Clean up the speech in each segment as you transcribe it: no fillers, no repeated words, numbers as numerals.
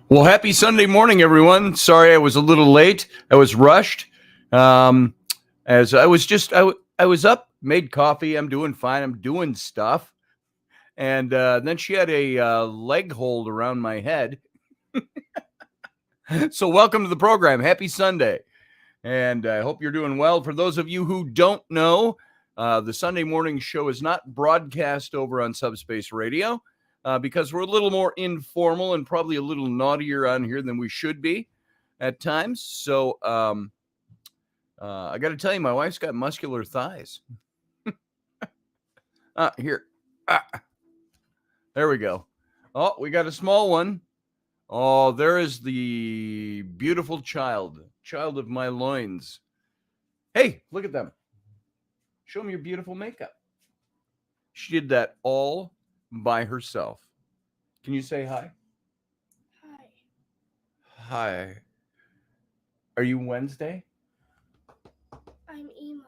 Well, happy Sunday morning, everyone. Sorry I was a little late. I was rushed. As I was just, I was up, made coffee. I'm doing fine. I'm doing stuff. And then she had a leg hold around my head. So, welcome to the program. Happy Sunday. And I hope you're doing well. For those of you who don't know, the Sunday morning show is not broadcast over on Subspace Radio. Because we're a little more informal and probably a little naughtier on here than we should be at times. So I got to tell you, my wife's got muscular thighs. Here. There we go. Oh, we got a small one. Oh, there is the beautiful child of my loins. Hey, look at them. Show them your beautiful makeup. She did that all by herself. Can you say hi? Hi. Are you Wednesday? I'm emo.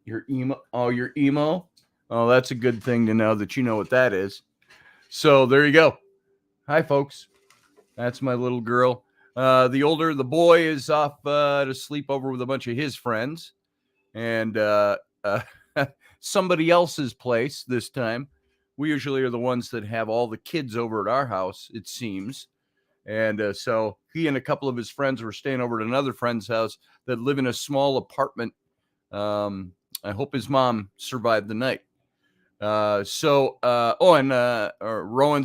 You're emo? Oh, you're emo? Oh, that's a good thing to know that you know what that is. So there you go. Hi, folks. That's my little girl. The boy is off to sleep over with a bunch of his friends. And somebody else's place this time. We usually are the ones that have all the kids over at our house, it seems. And so he and a couple of his friends were staying over at another friend's house that live in a small apartment. I hope his mom survived the night. Rowan's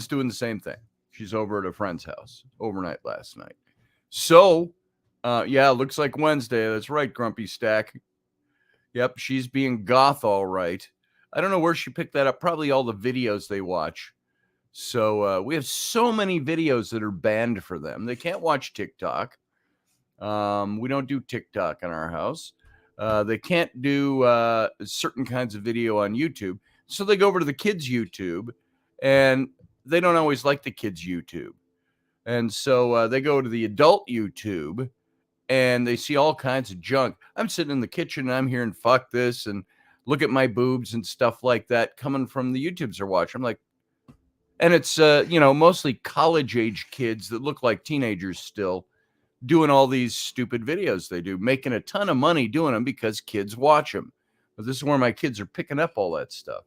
doing the same thing. She's over at a friend's house overnight last night. So, looks like Wednesday. That's right, Grumpy Stack. Yep, she's being goth all right. I don't know where she picked that up. Probably all the videos they watch. So we have so many videos that are banned for them. They can't watch TikTok. We don't do TikTok in our house. They can't do certain kinds of video on YouTube. So they go over to the kids' YouTube, and they don't always like the kids' YouTube. And so they go to the adult YouTube, and they see all kinds of junk. I'm sitting in the kitchen, and I'm hearing fuck this, and look at my boobs and stuff like that coming from the YouTubes they're watching. I'm like, and it's, mostly college-age kids that look like teenagers still doing all these stupid videos they do, making a ton of money doing them because kids watch them. But this is where my kids are picking up all that stuff.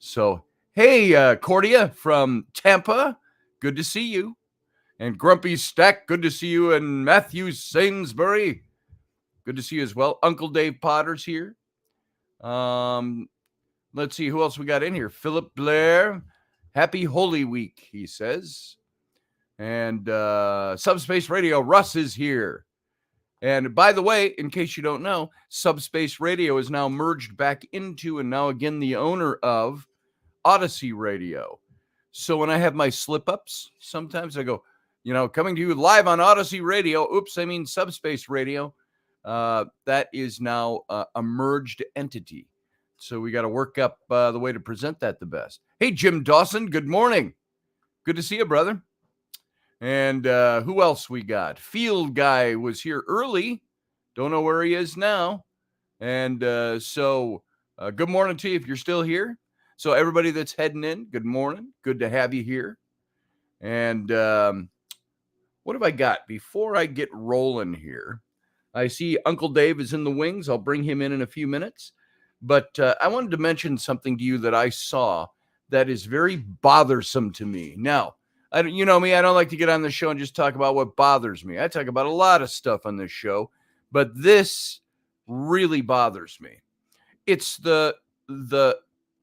So, hey, Cordia from Tampa, good to see you. And Grumpy Stack, good to see you. And Matthew Sainsbury, good to see you as well. Uncle Dave Potter's here. Let's see who else we got in here. Philip Blair, happy Holy Week, he says. And Subspace Radio, Russ is here. And by the way, in case you don't know, Subspace Radio is now merged back into and now again the owner of Odyssey Radio. So when I have my slip-ups, sometimes I go, coming to you live on Odyssey Radio. Oops, I mean Subspace Radio. That is now a merged entity. So we got to work up the way to present that the best. Hey, Jim Dawson, good morning. Good to see you, brother. And who else we got? Field Guy was here early. Don't know where he is now. And so good morning to you if you're still here. So everybody that's heading in, good morning. Good to have you here. And what have I got? Before I get rolling here, I see Uncle Dave is in the wings. I'll bring him in a few minutes. But I wanted to mention something to you that I saw that is very bothersome to me. Now, you know me, I don't like to get on the show and just talk about what bothers me. I talk about a lot of stuff on this show, but this really bothers me. It's the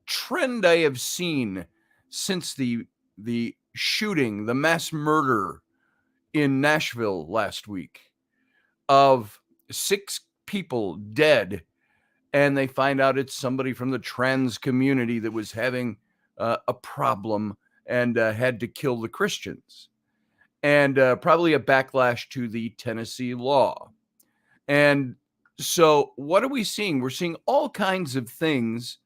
trend I have seen since the shooting, the mass murder in Nashville last week of 6 people dead, and they find out it's somebody from the trans community that was having a problem and had to kill the Christians, and probably a backlash to the Tennessee law. And so what are we seeing? We're seeing all kinds of things.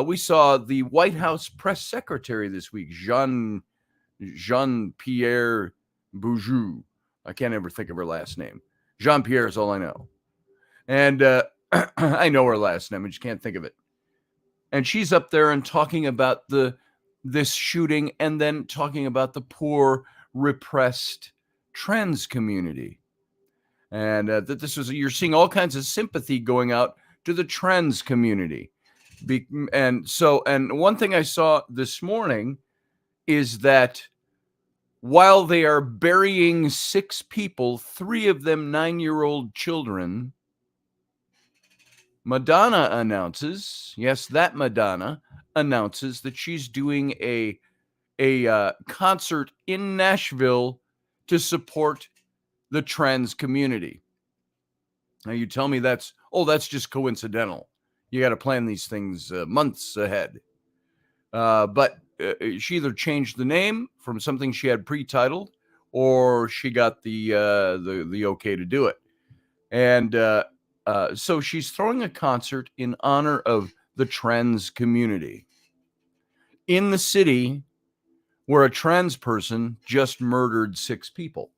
We saw the White House press secretary this week, Jean-Pierre Bourgeois. I can't ever think of her last name. Jean-Pierre is all I know. And I know her last name. I just can't think of it. And she's up there and talking about this shooting, and then talking about the poor, repressed trans community. And that you're seeing all kinds of sympathy going out to the trans community. And one thing I saw this morning is that while they are burying 6 people, 3 of them 9-year-old children, Madonna announces, yes, that Madonna announces that she's doing a concert in Nashville to support the trans community. Now you tell me that's just coincidental. You got to plan these things months ahead. But she either changed the name from something she had pre-titled, or she got the okay to do it. And so she's throwing a concert in honor of the trans community in the city where a trans person just murdered 6 people.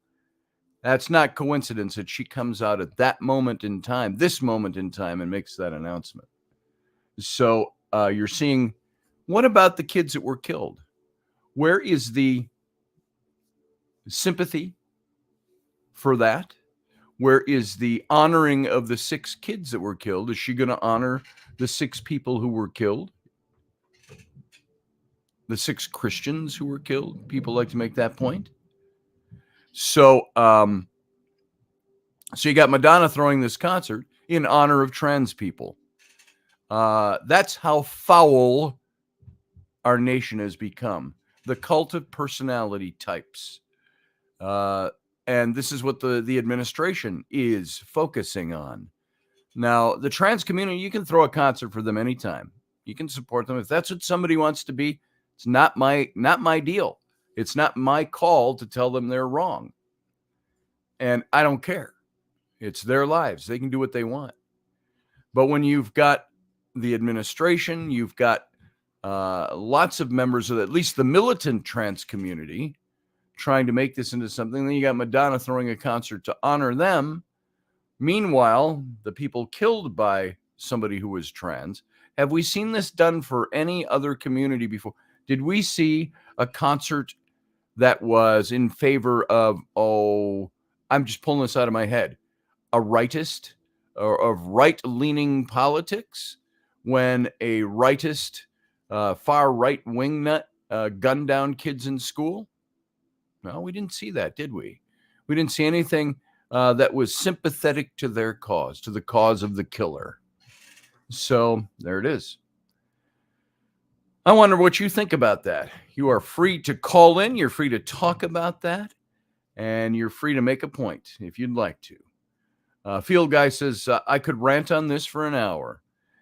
That's not coincidence that she comes out at that moment in time, this moment in time, and makes that announcement. So you're seeing, what about the kids that were killed? Where is the sympathy for that? Where is the honoring of the 6 kids that were killed? Is she going to honor the 6 people who were killed? The 6 Christians who were killed? People like to make that point. So you got Madonna throwing this concert in honor of trans people. That's how foul our nation has become. The cult of personality types. And this is what the administration is focusing on. Now, the trans community, you can throw a concert for them anytime. You can support them. If that's what somebody wants to be, it's not my deal. It's not my call to tell them they're wrong. And I don't care. It's their lives. They can do what they want. But when you've got the administration, you've got lots of members of at least the militant trans community trying to make this into something, then you got Madonna throwing a concert to honor them. Meanwhile, the people killed by somebody who was trans, have we seen this done for any other community before? Did we see a concert that was in favor of, I'm just pulling this out of my head, a rightist or of right-leaning politics, when a rightist, far right wingnut gunned down kids in school? No, we didn't see that, did we? We didn't see anything that was sympathetic to their cause, to the cause of the killer. So there it is. I wonder what you think about that. You are free to call in. You're free to talk about that. And you're free to make a point if you'd like to. Field Guy says, I could rant on this for an hour.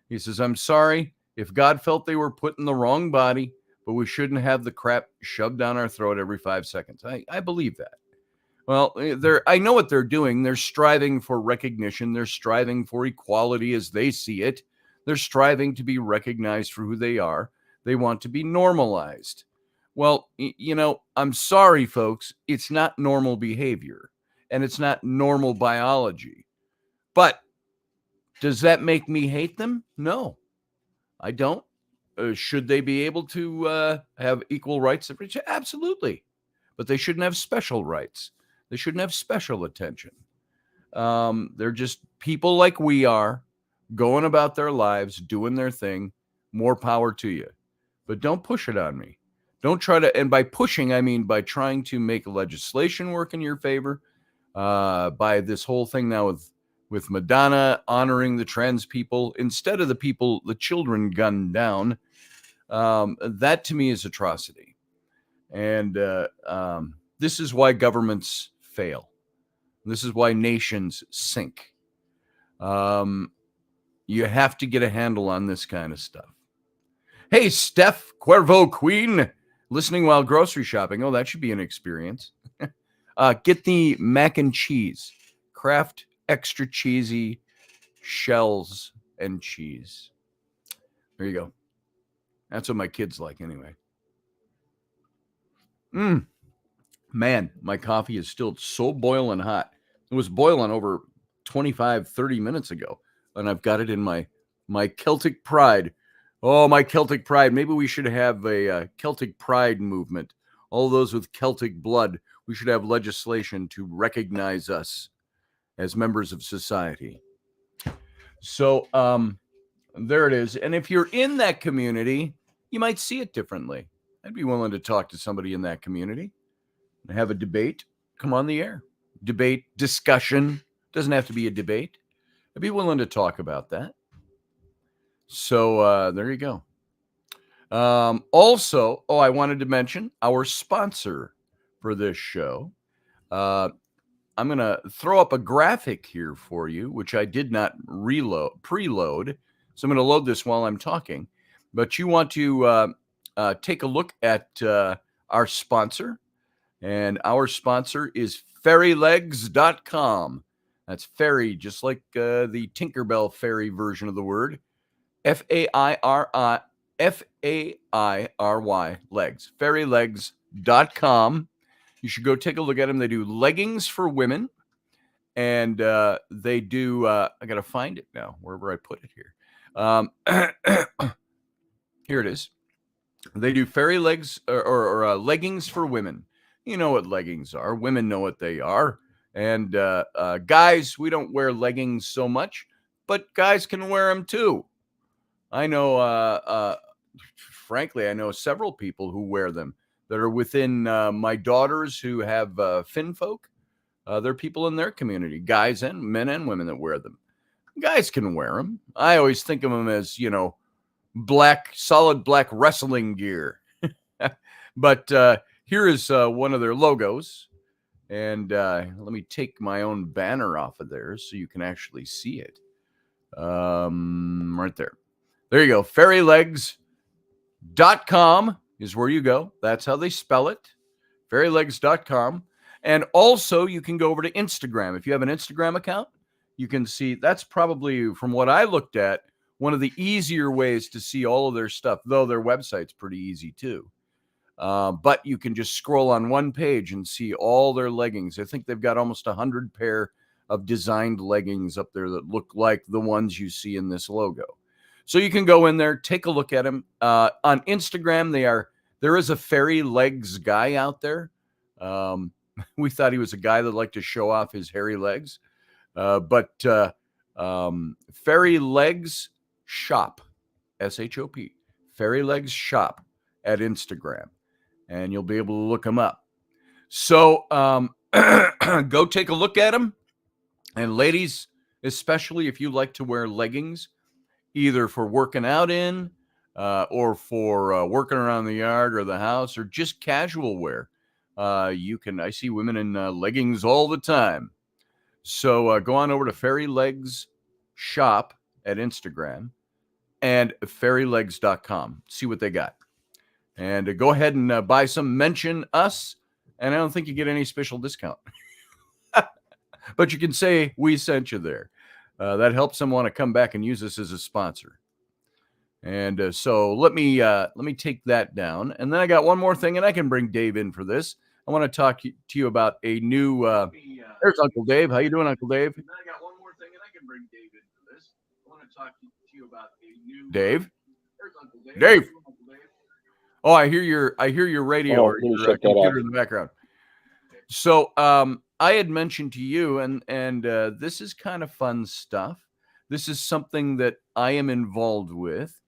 He says, I'm sorry if God felt they were put in the wrong body, but we shouldn't have the crap shoved down our throat every 5 seconds. I believe that. Well, I know what they're doing. They're striving for recognition. They're striving for equality as they see it. They're striving to be recognized for who they are. They want to be normalized. Well, I'm sorry, folks. It's not normal behavior, and it's not normal biology. But does that make me hate them? No, I don't. Should they be able to have equal rights? Absolutely. But they shouldn't have special rights. They shouldn't have special attention. They're just people like we are, going about their lives, doing their thing. More power to you. But don't push it on me. Don't try to, and by pushing, I mean by trying to make legislation work in your favor, by this whole thing now with Madonna honoring the trans people instead of the children gunned down. That to me is atrocity. And this is why governments fail. This is why nations sink. You have to get a handle on this kind of stuff. Hey, Steph Cuervo Queen, listening while grocery shopping. Oh, that should be an experience. Get the mac and cheese. Kraft extra cheesy shells and cheese. There you go. That's what my kids like anyway. Man, my coffee is still so boiling hot. It was boiling over 25, 30 minutes ago, and I've got it in my Celtic pride. Oh, my Celtic pride. Maybe we should have a Celtic pride movement all those with Celtic blood, we should have legislation to recognize us as members of society. So there it is. And if you're in that community, you might see it differently. I'd be willing to talk to somebody in that community and have a debate. Come on the air. Debate, discussion. Doesn't have to be a debate. I'd be willing to talk about that. So there you go. Also, I wanted to mention our sponsor for this show. I'm going to throw up a graphic here for you, which I did not preload. So I'm going to load this while I'm talking. But you want to take a look at our sponsor. And our sponsor is fairylegs.com. That's fairy, just like the Tinkerbell fairy version of the word. Fairy legs. Fairylegs.com. You should go take a look at them. They do leggings for women. And they do, I got to find it now, wherever I put it here. Here it is. They do fairy legs or leggings for women. You know what leggings are. Women know what they are. And guys, we don't wear leggings so much, but guys can wear them too. I know, frankly, I know several people who wear them that are within my daughters who have finfolk. There are people in their community, guys and men and women that wear them. Guys can wear them. I always think of them as, solid black wrestling gear. But here is one of their logos. And let me take my own banner off of there so you can actually see it. Right there. There you go. Fairylegs.com is where you go. That's how they spell it. Fairylegs.com. And also, you can go over to Instagram. If you have an Instagram account, you can see that's probably, from what I looked at, one of the easier ways to see all of their stuff, though their website's pretty easy too. But you can just scroll on one page and see all their leggings. I think they've got almost 100 pair of designed leggings up there that look like the ones you see in this logo. So you can go in there, take a look at them. On Instagram, there is a fairy legs guy out there. We thought he was a guy that liked to show off his hairy legs. But Fairy Legs Shop, S-H-O-P, Fairy Legs Shop at Instagram. And you'll be able to look them up. So go take a look at them. And ladies, especially if you like to wear leggings, either for working out in or for working around the yard or the house or just casual wear, I see women in leggings all the time. So go on over to Fairy Legs Shop at Instagram and fairylegs.com. See what they got. And go ahead and buy some, mention us, and I don't think you get any special discount. But you can say we sent you there. That helps them want to come back and use us as a sponsor. And so let me take that down. And then I got one more thing, and I can bring Dave in for this. I want to talk to you about a new. There's Uncle Dave. How you doing, Uncle Dave? And then I got one more thing, and I can bring Dave in for this. I want to talk to you about a new. Dave. There's Uncle Dave. Dave. Oh, I hear your radio or your computer in the background. So I had mentioned to you, and this is kind of fun stuff. This is something that I am involved with,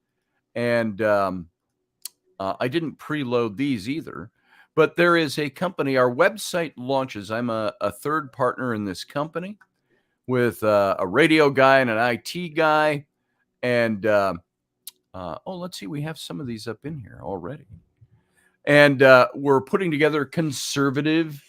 and I didn't preload these either. But there is a company, our website launches. I'm a third partner in this company with a radio guy and an IT guy. And let's see, we have some of these up in here already. And we're putting together a conservative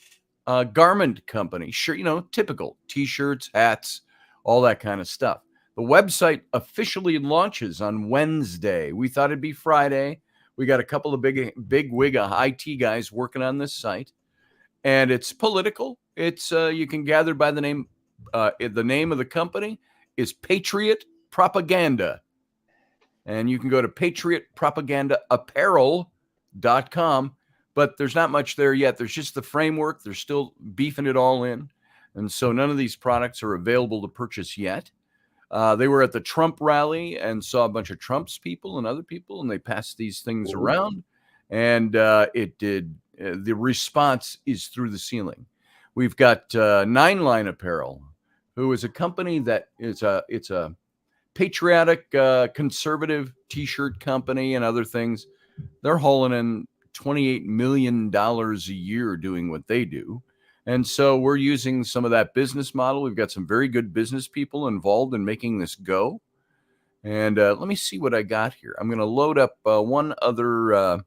garment company. Sure, typical T-shirts, hats, all that kind of stuff. The website officially launches on Wednesday. We thought it'd be Friday. We got a couple of big wig IT guys working on this site, and it's political. It's you can gather by the name. The name of the company is Patriot Propaganda, and you can go to patriotpropagandaapparel.com. But there's not much there yet. There's just the framework. They're still beefing it all in, and so none of these products are available to purchase yet. They were at the Trump rally and saw a bunch of Trump's people and other people, and they passed these things around, and it did the response is through the ceiling. We've got Nine Line Apparel, who is a company that it's a patriotic, conservative T-shirt company and other things. They're hauling in $28 million a year doing what they do. And so we're using some of that business model. We've got some very good business people involved in making this go. And let me see what I got here. I'm going to load up one other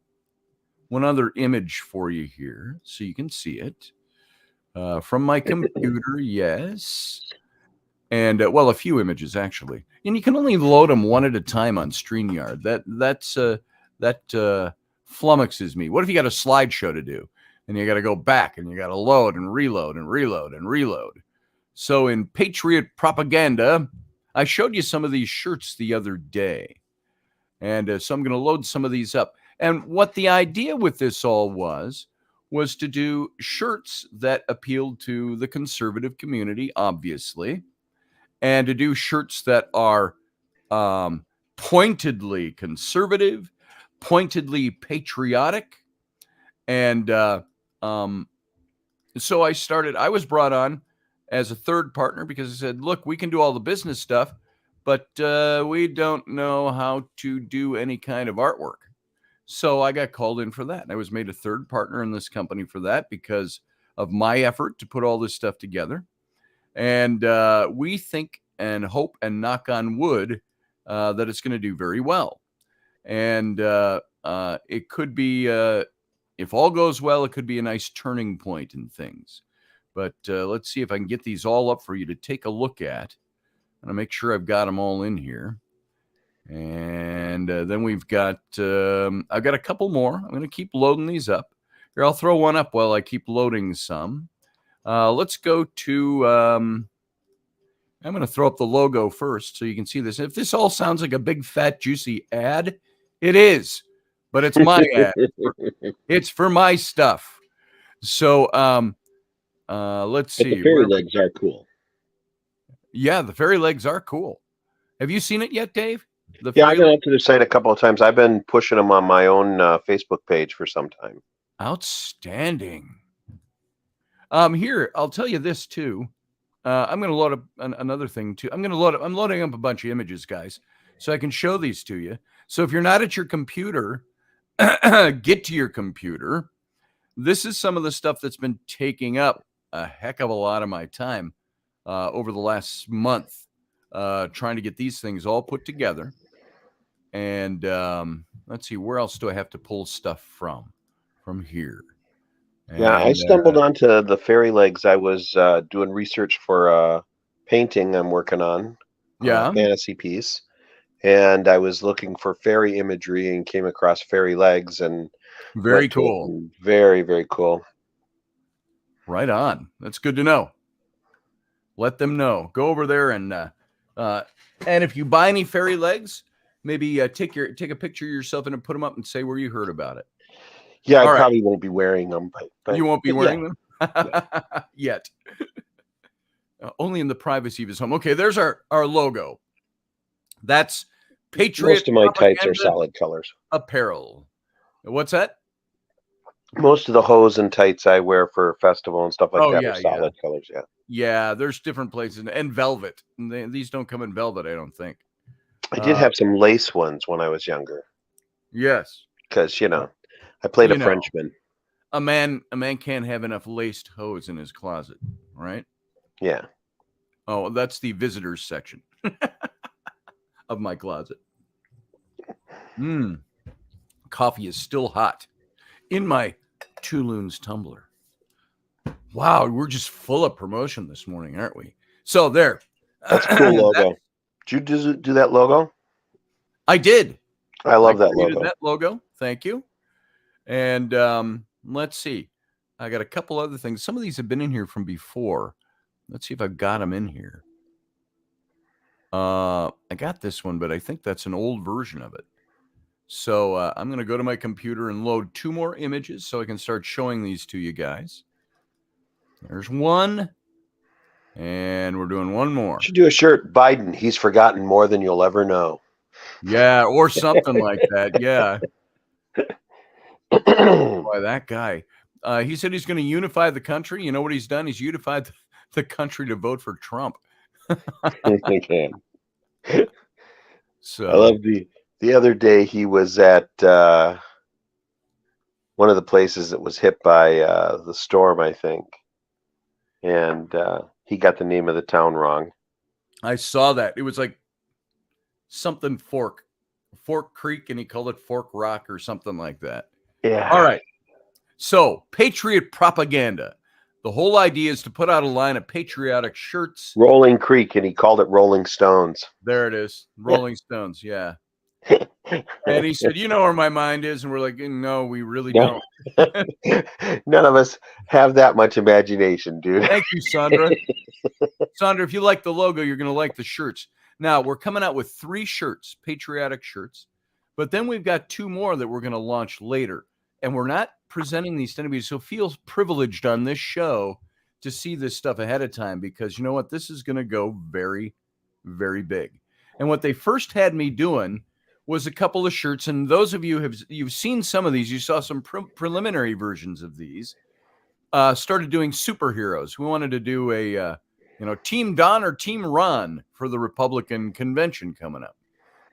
image for you here so you can see it from my computer. Yes. And well, a few images actually, and you can only load them one at a time on StreamYard. That flummoxes me. What if you got a slideshow to do, and you got to go back, and you got to load and reload and reload and reload? So in Patriot propaganda, I showed you some of these shirts the other day, and so I'm going to load some of these up. And what the idea with this all was to do shirts that appealed to the conservative community, obviously, and to do shirts that are pointedly conservative, pointedly patriotic. And so I was brought on as a third partner because I said, look, we can do all the business stuff, but we don't know how to do any kind of artwork. So I got called in for that. And I was made a third partner in this company for that because of my effort to put all this stuff together. And we think and hope and knock on wood that it's going to do very well. And it could be, if all goes well, it could be a nice turning point in things. But let's see if I can get these all up for you to take a look at. I'm going to make sure I've got them all in here. And then we've got, I've got a couple more. I'm going to keep loading these up. Here, I'll throw one up while I keep loading some. Let's go to, I'm going to throw up the logo first so you can see this. If this all sounds like a big, fat, juicy ad, it is. But it's my ad. It's for my stuff. So let's see. The fairy legs are cool. Yeah, the fairy legs are cool. Have you seen it yet, Dave? Yeah, I've been up to the site a couple of times. I've been pushing them on my own Facebook page for some time. Outstanding. Here, I'll tell you this too. I'm going to load up another thing too. I'm loading up a bunch of images, guys, so I can show these to you. So if you're not at your computer, get to your computer. This is some of the stuff that's been taking up a heck of a lot of my time over the last month, trying to get these things all put together. And let's see, where else do I have to pull stuff from here? Yeah, I stumbled onto the fairy legs. I was doing research for a painting I'm working on, a fantasy piece, and I was looking for fairy imagery and came across fairy legs. And very cool. Very, very cool. Right on. That's good to know. Let them know. Go over there and if you buy any fairy legs, maybe take a picture of yourself and put them up and say where you heard about it. Yeah, I probably won't be wearing them. But you won't be wearing them yet. Only in the privacy of his home. Okay, there's our logo. That's Patriot. Most of my tights are solid colors. Apparel. What's that? Most of the hose and tights I wear for festival and stuff like that are solid colors. Yeah. Yeah, there's different places. And velvet. These don't come in velvet, I don't think. I did have some lace ones when I was younger. Yes. Because, I played a Frenchman. A man can't have enough laced hose in his closet, right? Yeah. Oh, that's the visitors section of my closet. Coffee is still hot in my Two Loons tumbler. Wow, we're just full of promotion this morning, aren't we? So there. That's a cool logo. Did you do that logo? I did. I love that logo. That logo. Thank you. And let's see. I got a couple other things. Some of these have been in here from before. Let's see if I've got them in here. I got this one, but I think that's an old version of it. So I'm going to go to my computer and load 2 more images so I can start showing these to you guys. There's one. And we're doing one more. You should do a shirt, Biden, he's forgotten more than you'll ever know. Yeah, or something like that. Yeah. Boy, that guy. He said he's going to unify the country. You know what he's done? He's unified the country to vote for Trump. Okay. So I love the other day he was at one of the places that was hit by the storm, I think, and he got the name of the town wrong. I saw that. It was like something Fork Creek, and he called it Fork Rock or something like that. Yeah. All right. So, patriot propaganda. The whole idea is to put out a line of patriotic shirts. Rolling Creek, and he called it Rolling Stones. There it is. Rolling Stones, yeah. And he said, you know where my mind is? And we're like, no, we really don't. None of us have that much imagination, dude. Thank you, Sandra. Sandra, if you like the logo, you're going to like the shirts. Now, we're coming out with 3 shirts, patriotic shirts. But then we've got 2 more that we're going to launch later. And we're not presenting these to anybody, so feel privileged on this show to see this stuff ahead of time, because you know what? This is going to go very, very big. And what they first had me doing was a couple of shirts, and those of you you've seen some of these. You saw some preliminary versions of these. Started doing superheroes. We wanted to do a Team Don or Team Ron for the Republican convention coming up.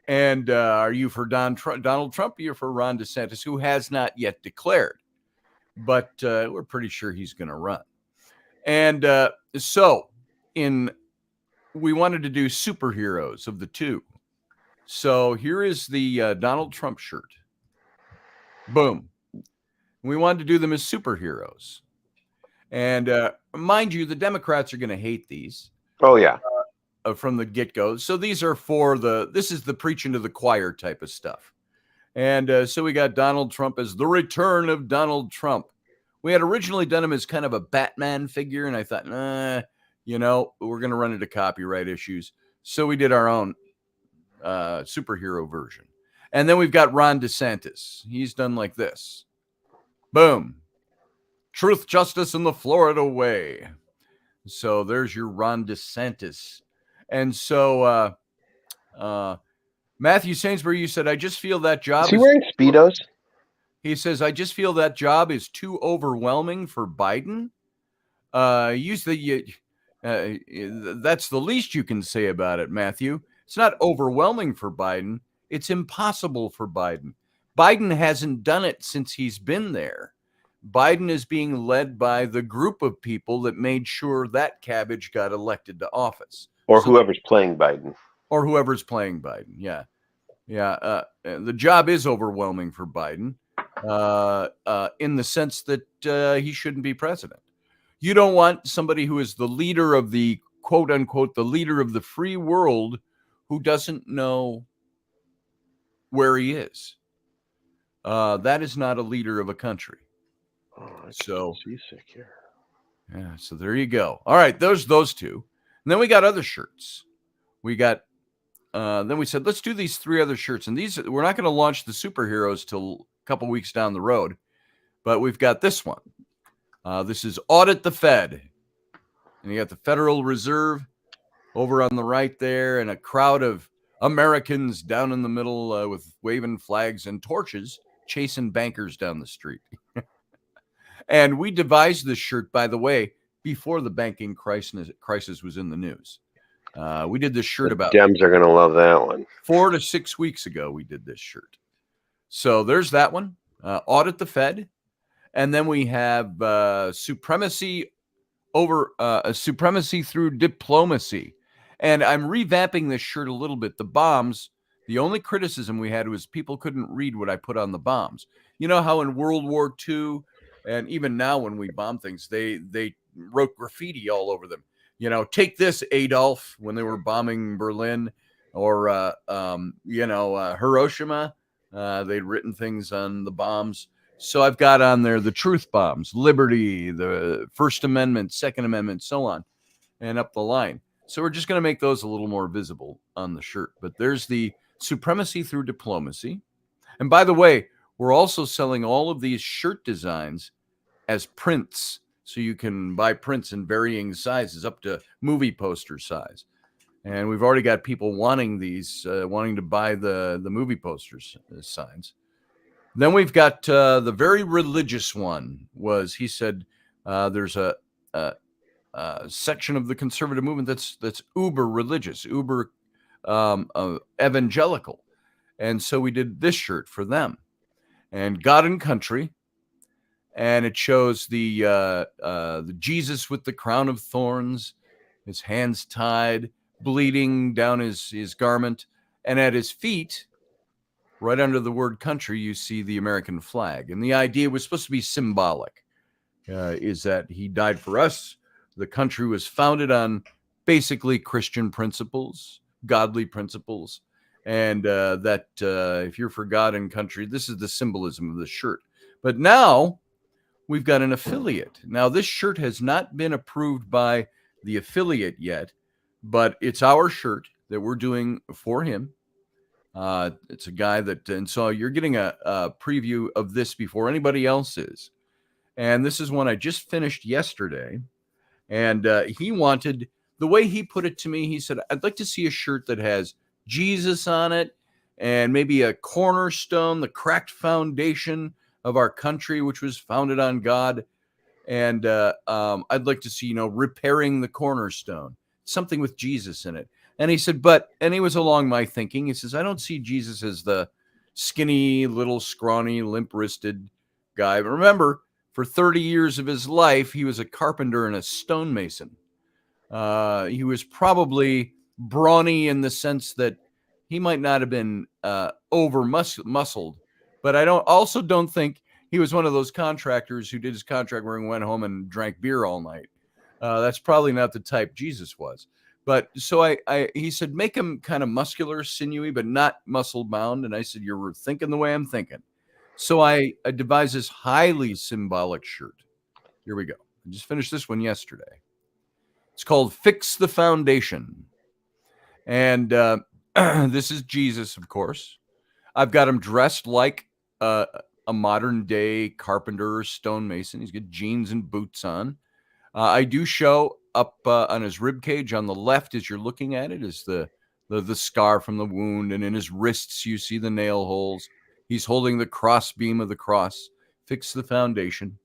And are you for Donald Trump? Or you're for Ron DeSantis, who has not yet declared, but we're pretty sure he's going to run. And so we wanted to do superheroes of the 2. So here is the Donald Trump shirt. Boom. We wanted to do them as superheroes. And mind you, the Democrats are going to hate these. Oh, yeah. From the get-go. So these are this is the preaching to the choir type of stuff. And so we got Donald Trump as the return of Donald Trump. We had originally done him as kind of a Batman figure, and I thought, we're going to run into copyright issues. So we did our own superhero version. And then we've got Ron DeSantis. He's done like this. Boom. Truth, justice, and the Florida way. So there's your Ron DeSantis. And so Matthew Sainsbury, you said, I just feel that job is he wearing Speedos? He says, I just feel that job is too overwhelming for Biden. That's the least you can say about it, Matthew. It's not overwhelming for Biden. It's impossible for Biden. Biden hasn't done it since he's been there. Biden is being led by the group of people that made sure that cabbage got elected to office. Or whoever's playing Biden. Yeah. Yeah. The job is overwhelming for Biden in the sense that he shouldn't be president. You don't want somebody who is the leader of the quote unquote, the leader of the free world, who doesn't know where he is. That is not a leader of a country. So seasick here. Yeah, so there you go. All right, those 2. And then we got other shirts. We got then we said, let's do these 3 other shirts. And these, we're not going to launch the superheroes till a couple weeks down the road, but we've got this one. This is Audit the Fed. And you got the Federal Reserve over on the right there, and a crowd of Americans down in the middle with waving flags and torches chasing bankers down the street. And we devised this shirt, by the way, before the banking crisis was in the news. We did this shirt about Dems are going to love that one. 4 to 6 weeks ago. We did this shirt. So there's that one. Audit the Fed. And then we have supremacy through diplomacy. And I'm revamping this shirt a little bit. The bombs, the only criticism we had was people couldn't read what I put on the bombs. You know how in World War II, and even now when we bomb things, they wrote graffiti all over them. Take this, Adolf, when they were bombing Berlin, or Hiroshima. They'd written things on the bombs. So I've got on there the truth bombs, liberty, the First Amendment, Second Amendment, so on, and up the line. So we're just going to make those a little more visible on the shirt. But there's the supremacy through diplomacy. And by the way, we're also selling all of these shirt designs as prints. So you can buy prints in varying sizes up to movie poster size. And we've already got people wanting these, wanting to buy the movie posters signs. Then we've got the very religious one. He said there's a section of the conservative movement that's uber religious, uber evangelical, and so we did this shirt for them. And God and Country, and it shows the Jesus with the crown of thorns, his hands tied, bleeding down his garment, and at his feet, right under the word country, you see the American flag. And the idea was supposed to be symbolic, is that he died for us. The country was founded on basically Christian principles, godly principles, and that if you're for God and country, this is the symbolism of the shirt. But now we've got an affiliate. Now, this shirt has not been approved by the affiliate yet, but it's our shirt that we're doing for him. It's a guy that, and so you're getting a preview of this before anybody else is. And this is one I just finished yesterday. And he wanted, the way he put it to me, he said, I'd like to see a shirt that has Jesus on it and maybe a cornerstone, the cracked foundation of our country, which was founded on God. And I'd like to see, repairing the cornerstone, something with Jesus in it. And he said, and he was along my thinking. He says, I don't see Jesus as the skinny, little, scrawny, limp-wristed guy. But remember, for 30 years of his life, he was a carpenter and a stonemason. He was probably brawny in the sense that he might not have been over-muscled. But I also don't think he was one of those contractors who did his contract where he went home and drank beer all night. That's probably not the type Jesus was. But so he said, make him kind of muscular, sinewy, but not muscle bound. And I said, you're thinking the way I'm thinking. So I devised this highly symbolic shirt. Here we go. I just finished this one yesterday. It's called Fix the Foundation. And this is Jesus, of course. I've got him dressed like a modern day carpenter or stonemason. He's got jeans and boots on. I do show up on his rib cage on the left, as you're looking at it, is the scar from the wound, and in his wrists you see the nail holes. He's holding the cross beam of the cross. Fix the foundation.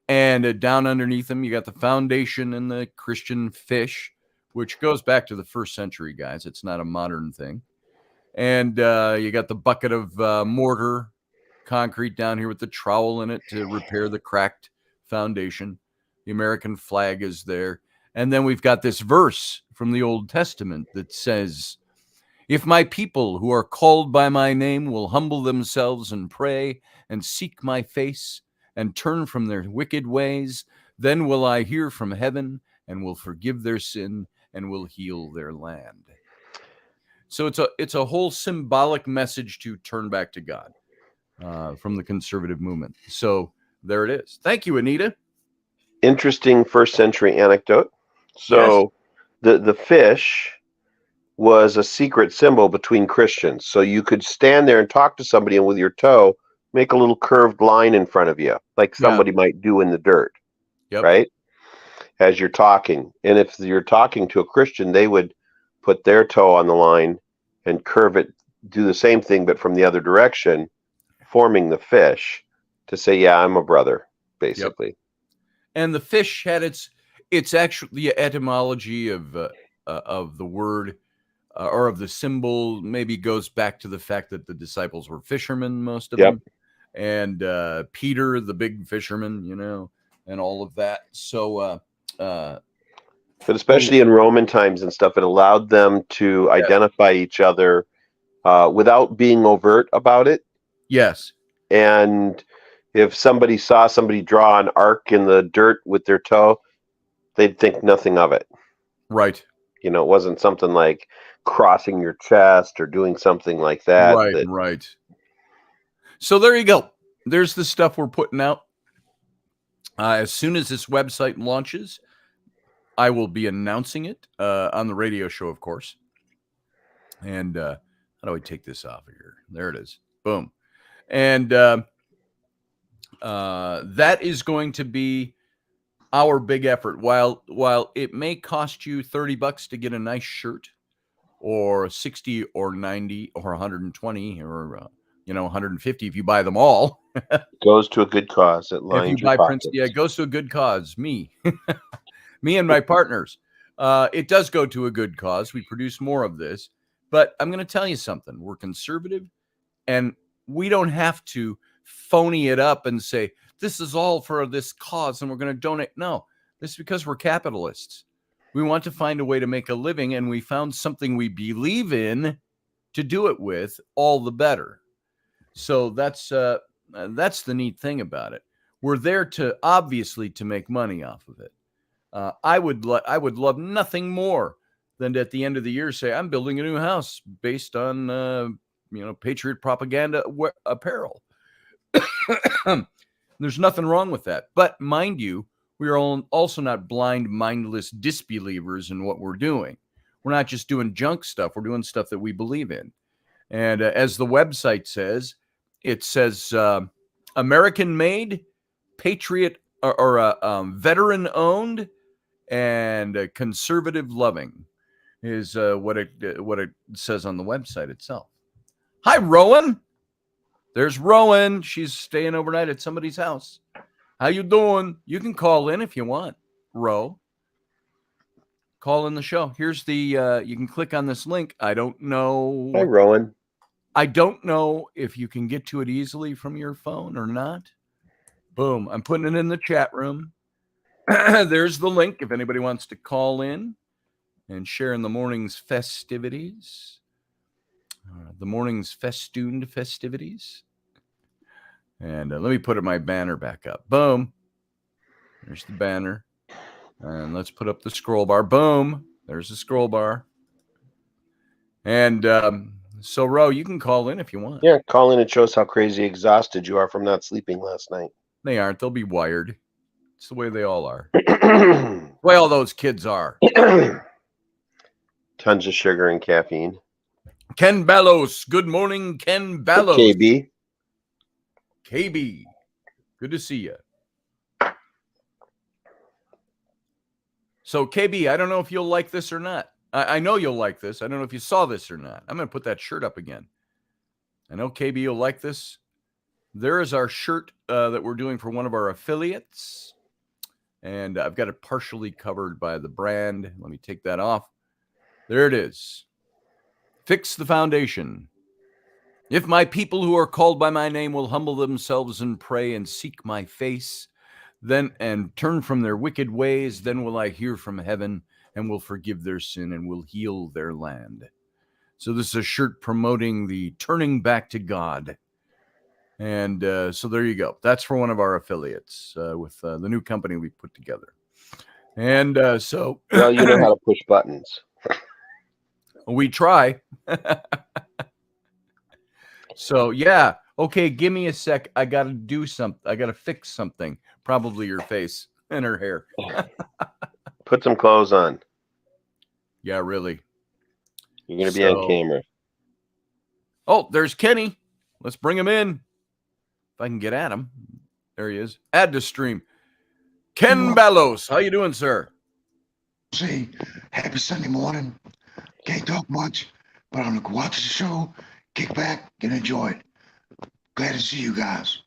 And down underneath him, you got the foundation and the Christian fish, which goes back to the first century, guys. It's not a modern thing. And you got the bucket of mortar, concrete down here with the trowel in it to repair the cracked foundation. The American flag is there. And then we've got this verse from the Old Testament that says, if my people who are called by my name will humble themselves and pray and seek my face and turn from their wicked ways, then will I hear from heaven and will forgive their sin and will heal their land. So it's a whole symbolic message to turn back to God from the conservative movement. So there it is. Thank you, Anita. Interesting first century anecdote. So yes. The fish was a secret symbol between Christians. So you could stand there and talk to somebody and with your toe, make a little curved line in front of you, like somebody might do in the dirt, right? As you're talking. And if you're talking to a Christian, they would put their toe on the line and curve it, do the same thing, but from the other direction, forming the fish to say, yeah, I'm a brother, basically. Yep. And the fish had it's actually the etymology of the word or of the symbol maybe goes back to the fact that the disciples were fishermen, most of them. And Peter, the big fisherman, and all of that. So, but especially in Roman times and stuff, it allowed them to identify each other without being overt about it. Yes. And if somebody saw somebody draw an arc in the dirt with their toe, they'd think nothing of it. Right. It wasn't something like crossing your chest or doing something like that. Right. So there you go. There's the stuff we're putting out. As soon as this website launches, I will be announcing it on the radio show, of course. And how do I take this off of here? There it is. Boom. And that is going to be our big effort. While it may cost you $30 to get a nice shirt, or 60 or 90 or 120 or 150 if you buy them all. Goes to a good cause. It If lines you your buy pockets. it goes to a good cause. Me and my partners. It does go to a good cause. We produce more of this, but I'm going to tell you something. We're conservative, and we don't have to phony it up and say, this is all for this cause and we're going to donate. No, this is because we're capitalists. We want to find a way to make a living, and we found something we believe in to do it with, all the better. So that's the neat thing about it. We're there to make money off of it. I would love nothing more than to, at the end of the year, say I'm building a new house based on Patriot propaganda apparel. There's nothing wrong with that. But mind you, we are also not blind, mindless disbelievers in what we're doing. We're not just doing junk stuff. We're doing stuff that we believe in. And as the website says, it says American-made, Patriot or veteran-owned, and conservative loving is what it says on the website itself. Hi, Rowan. There's Rowan. She's staying overnight at somebody's house. How you doing? You can call in if you want, Ro. Call in the show. Here's the you can click on this link. I don't know. Hi, Rowan. I don't know if you can get to it easily from your phone or not. Boom. I'm putting it in the chat room. There's the link if anybody wants to call in and share in the morning's festivities. The morning's festooned festivities. And let me put my banner back up. Boom. There's the banner. And let's put up the scroll bar. Boom. There's the scroll bar. And so, Ro, you can call in if you want. Yeah, call in and show us how crazy exhausted you are from not sleeping last night. They aren't. They'll be wired. It's the way they all are. The way all those kids are. Tons of sugar and caffeine. Ken Ballos. Good morning, Ken Ballos. KB. KB. Good to see you. So, KB, I don't know if you'll like this or not. I know you'll like this. I don't know if you saw this or not. I'm going to put that shirt up again. I know KB you'll like this. There is our shirt that we're doing for one of our affiliates. And I've got it partially covered by the brand. Let me take that off. There it is. Fix the foundation. If my people who are called by my name will humble themselves and pray and seek my face, then and turn from their wicked ways, then will I hear from heaven and will forgive their sin and will heal their land. So this is a shirt promoting the turning back to God. And so there you go. That's for one of our affiliates with the new company we put together. And so... Well, you know how to push buttons. We try. So, yeah. Okay, give me a sec. I got to do something. I got to fix something. Probably your face and her hair. Put some clothes on. Yeah, really. You're going to be on camera. Oh, there's Kenny. Let's bring him in. If I can get at him. There he is. Add to stream. Ken Ballos. How you doing, sir? Say, happy Sunday morning. Can't talk much, but I'm going to watch the show, kick back, and enjoy it. Glad to see you guys.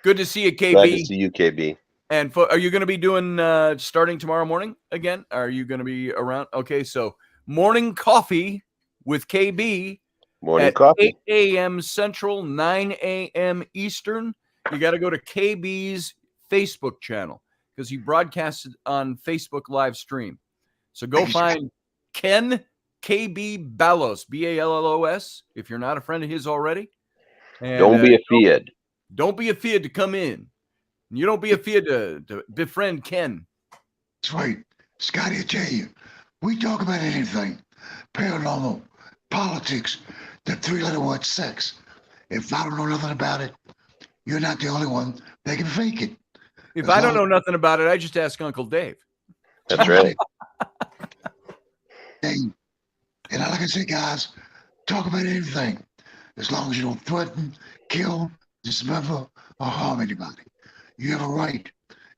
Good to see you, KB. Glad to see you, KB. And are you going to be doing starting tomorrow morning again? Are you going to be around? Okay, so morning coffee with KB. Morning at coffee. 8 a.m. Central, 9 a.m. Eastern. You got to go to KB's Facebook channel because he broadcasts it on Facebook live stream. So go find Ken KB Ballos, Ballos, if you're not a friend of his already. And, don't be afeard. Don't be afeard to come in. You don't be afeard to befriend Ken. That's right. Scotty, I tell you, we talk about anything. Paranormal, politics, the three-letter word sex. If I don't know nothing about it, you're not the only one that can fake it. If I don't know nothing about it, I just ask Uncle Dave. That's right. And like I said, guys, talk about anything. As long as you don't threaten, kill, dismember, or harm anybody. You have a right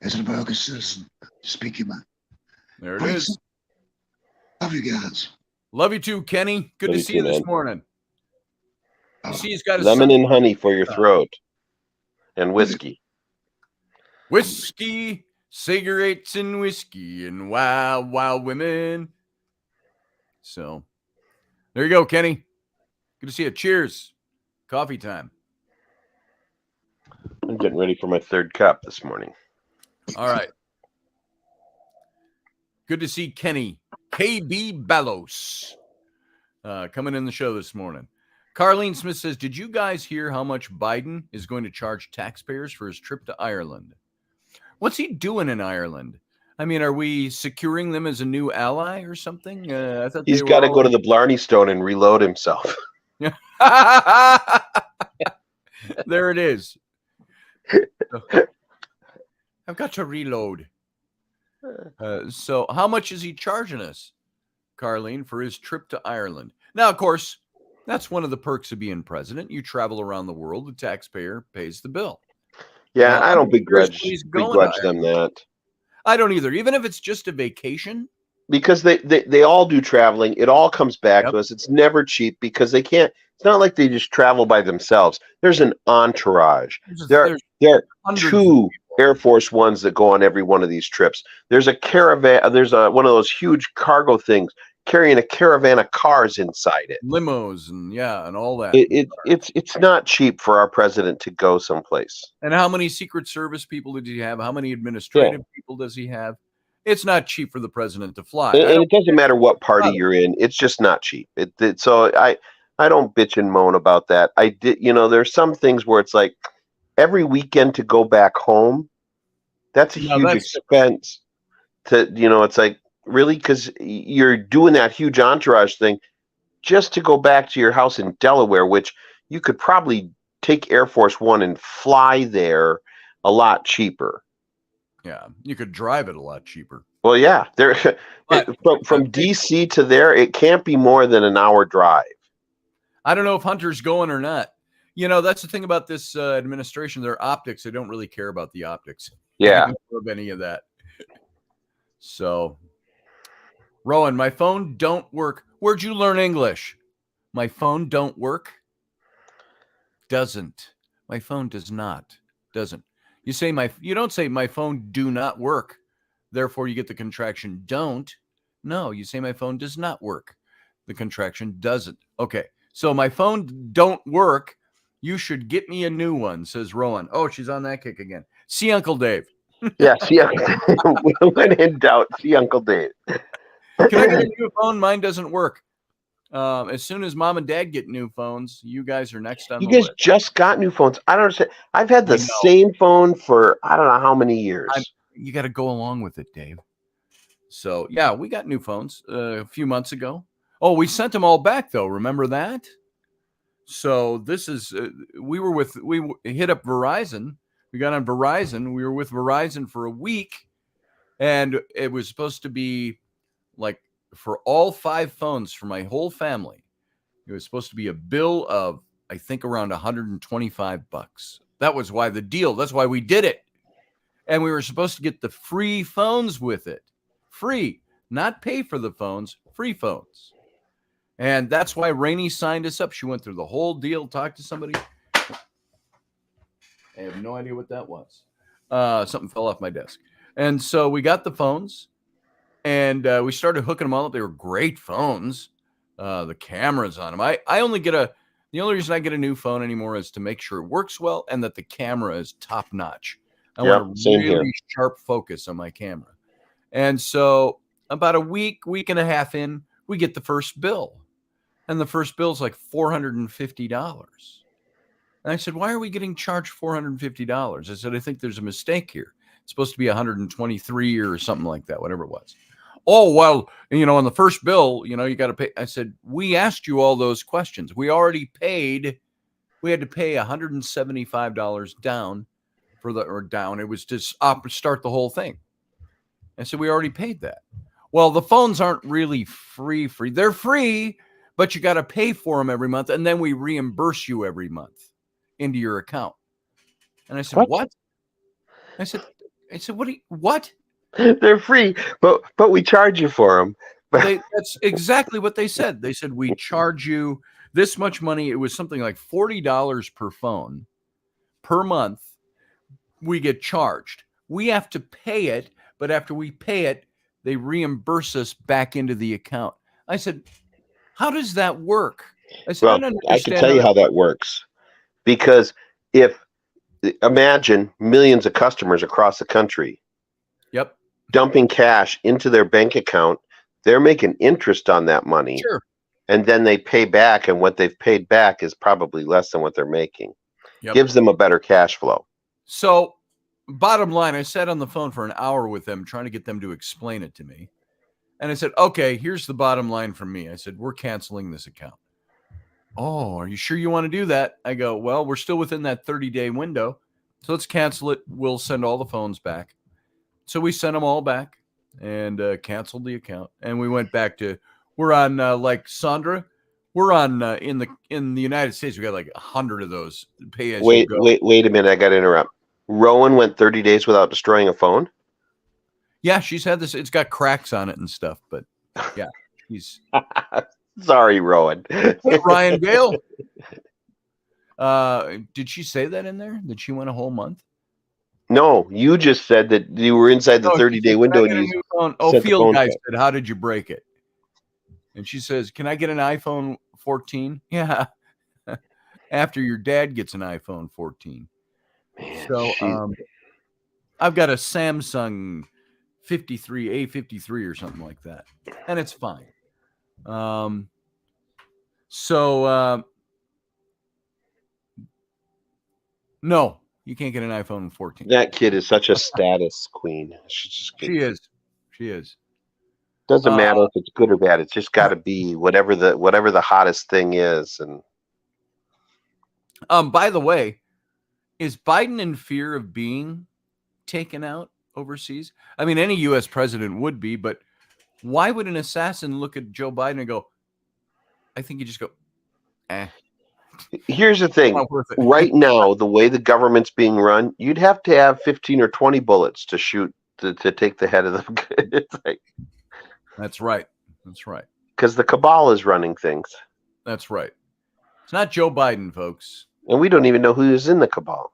as an American citizen to speak your mind. There it is. Love you guys. Love you too, Kenny. Good to see you this morning. You see, he's got a lemon and honey for your throat, and whiskey. Whiskey, cigarettes, and whiskey, and wild, wild women. So, there you go, Kenny. Good to see you. Cheers. Coffee time. I'm getting ready for my third cup this morning. All right. Good to see Kenny. KB Ballos coming in the show this morning. Carlene Smith says, did you guys hear how much Biden is going to charge taxpayers for his trip to Ireland? What's he doing in Ireland? I mean, are we securing them as a new ally or something? I thought he's got to go to the Blarney Stone and reload himself. There it is. I've got to reload. So how much is he charging us, Carlene, for his trip to Ireland? Now, of course, that's one of the perks of being president. You travel around the world. The taxpayer pays the bill. Yeah, I don't begrudge them that. I don't either, even if it's just a vacation. Because they all do traveling. It all comes back to us. It's never cheap because they can't. It's not like they just travel by themselves. There's an entourage. There are 2 Air Force Ones that go on every one of these trips. There's a caravan. There's one of those huge cargo things carrying a caravan of cars inside it. Limos and all that. It's not cheap for our president to go someplace. And how many Secret Service people did he have? How many administrative people does he have? It's not cheap for the president to fly. And it doesn't matter what party you're in. It's just not cheap. So I don't bitch and moan about that. There's some things where it's like every weekend to go back home. That's a huge expense. It's like, really? Because you're doing that huge entourage thing just to go back to your house in Delaware, which you could probably take Air Force One and fly there a lot cheaper. Yeah, you could drive it a lot cheaper. Well, yeah, from DC to there, it can't be more than an hour drive. I don't know if Hunter's going or not. That's the thing about this administration. Their optics, they don't really care about the optics. Yeah. Of any of that. So, Rowan, my phone don't work. Where'd you learn English? My phone don't work? Doesn't. My phone does not. Doesn't. You don't say my phone do not work. Therefore, you get the contraction don't. No, you say my phone does not work. The contraction doesn't. Okay. So my phone don't work. You should get me a new one, says Rowan. Oh, she's on that kick again. See Uncle Dave. Yeah, see when in doubt, see Uncle Dave. Can I get a new phone? Mine doesn't work. As soon as Mom and Dad get new phones, you guys are next on the list. You guys just got new phones. I don't understand. I've had the same phone for I don't know how many years. You got to go along with it, Dave. So, yeah, we got new phones a few months ago. Oh, we sent them all back, though. Remember that? So this is we hit up Verizon. We got on Verizon. We were with Verizon for a week, and it was supposed to be like for all 5 phones for my whole family. It was supposed to be a bill of, I think, around $125. That was why the deal. That's why we did it. And we were supposed to get the free phones with it. Free, not pay for the phones, free phones. And that's why Rainey signed us up. She went through the whole deal, talked to somebody. I have no idea what that was. Something fell off my desk. And so we got the phones, and we started hooking them all up. They were great phones. The cameras on them. The only reason I get a new phone anymore is to make sure it works well and that the camera is top notch. I want a really sharp focus on my camera. And so about a week and a half in, we get the first bill. And the first bill is like $450. And I said, why are we getting charged $450? I said, I think there's a mistake here. It's supposed to be 123 or something like that, whatever it was. Oh, well, on the first bill, you got to pay. I said, we asked you all those questions. We already paid. We had to pay $175 down it was to start the whole thing. I said, we already paid that. Well, the phones aren't really free. They're free, but you got to pay for them every month. And then we reimburse you every month into your account. And I said, what? I said, what? They're free, but we charge you for them. That's exactly what they said. They said, we charge you this much money. It was something like $40 per phone per month. We get charged. We have to pay it, but after we pay it, they reimburse us back into the account. I said, how does that work? I said, Well, I can tell you how that works. Because imagine millions of customers across the country dumping cash into their bank account. They're making interest on that money. Sure. And then they pay back, and what they've paid back is probably less than what they're making. Yep. Gives them a better cash flow. So, bottom line, I sat on the phone for an hour with them trying to get them to explain it to me. And I said, okay, here's the bottom line from me. I said, we're canceling this account. Oh, are you sure you want to do that? I go, well, we're still within that 30-day window. So let's cancel it. We'll send all the phones back. So we sent them all back and canceled the account. And we went back to, we're on like Sandra. We're on in the United States. We got like 100 of those. Pay as you go. Wait a minute. I got to interrupt. Rowan went 30 days without destroying a phone. Yeah, she's had this. It's got cracks on it and stuff, but yeah, she's. Sorry, Rowan. Ryan Gale. Did she say that in there? That she went a whole month? No, you just said that you were inside the 30-day window. And you Field guy said, "How did you break it?" And she says, "Can I get an iPhone 14?" Yeah, after your dad gets an iPhone 14. Man, so I've got a Samsung 53A53 or something like that, and it's fine. No, you can't get an iPhone 14. That kid is such a status queen. She is. Doesn't matter if it's good or bad. It's just got to be whatever the hottest thing is. And by the way, is Biden in fear of being taken out overseas? I mean, any U.S. president would be, but why would an assassin look at Joe Biden and go, I think you just go, eh. Here's the thing. Right now, the way the government's being run, you'd have to have 15 or 20 bullets to shoot to take the head of the... It's like, That's right. Because the cabal is running things. That's right. It's not Joe Biden, folks. And we don't even know who is in the cabal.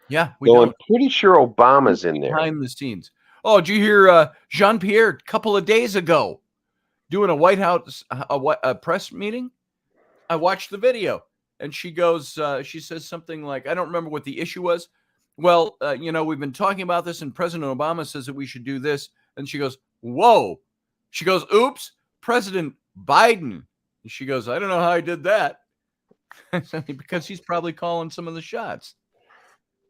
Yeah, we don't. I'm pretty sure Obama's in there. Behind the scenes. Oh, did you hear Jean-Pierre a couple of days ago doing a White House a press meeting? I watched the video. And she goes, she says something like, I don't remember what the issue was. Well, we've been talking about this, and President Obama says that we should do this. And she goes, whoa. She goes, oops, President Biden. And she goes, I don't know how I did that. Because he's probably calling some of the shots.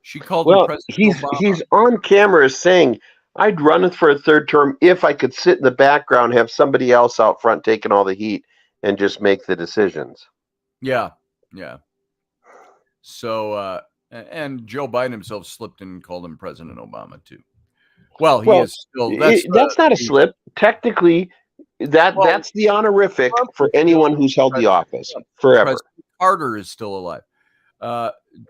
She called him President Obama. He's on camera saying, I'd run for a third term if I could sit in the background, have somebody else out front taking all the heat, and just make the decisions. Yeah. So, and Joe Biden himself slipped and called him President Obama too. Well, he is still. That's not a slip. Technically, that's the honorific for anyone who's held the office forever. President Carter is still alive.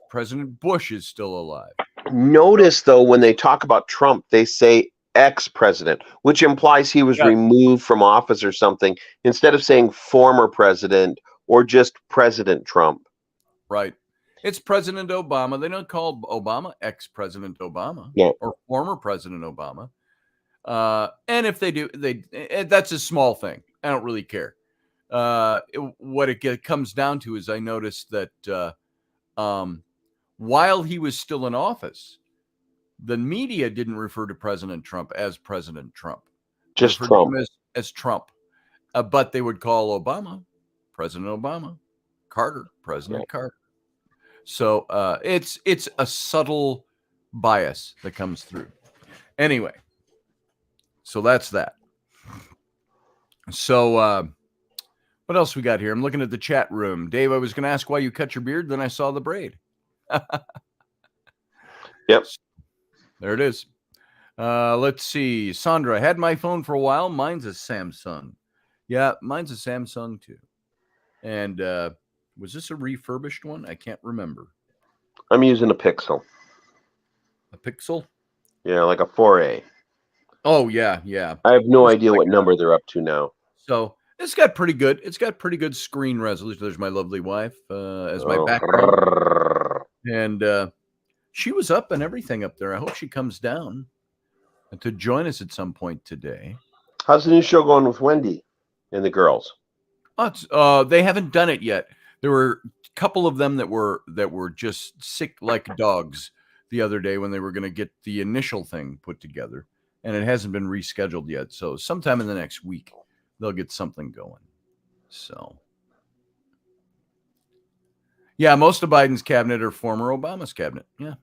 President Bush is still alive. Notice, though, when they talk about Trump, they say ex-president, which implies he was removed from office or something, instead of saying former president or just President Trump. Right. It's President Obama. They don't call Obama ex-President Obama or former President Obama. And if they do, that's a small thing. I don't really care. What it comes down to is I noticed that while he was still in office, the media didn't refer to President Trump as President Trump. Just Trump. As Trump. But they would call Obama President Obama, Carter, President Carter. So it's a subtle bias that comes through. Anyway, so that's that. So what else we got here? I'm looking at the chat room. Dave, I was going to ask why you cut your beard, then I saw the braid. Yep. There it is. Let's see. Sandra, had my phone for a while. Mine's a Samsung. Yeah, mine's a Samsung too. And was this a refurbished one? I can't remember. I'm using a Pixel. A Pixel? Yeah, like a 4A. Oh, yeah. I have no idea what number they're up to now. So It's got pretty good screen resolution. There's my lovely wife as my background. And she was up and everything up there. I hope she comes down to join us at some point today. How's the new show going with Wendy and the girls? They haven't done it yet. There were a couple of them that were just sick like dogs the other day when they were going to get the initial thing put together, and it hasn't been rescheduled yet. So sometime in the next week, they'll get something going. So, yeah, most of Biden's cabinet are former Obama's cabinet. Yeah,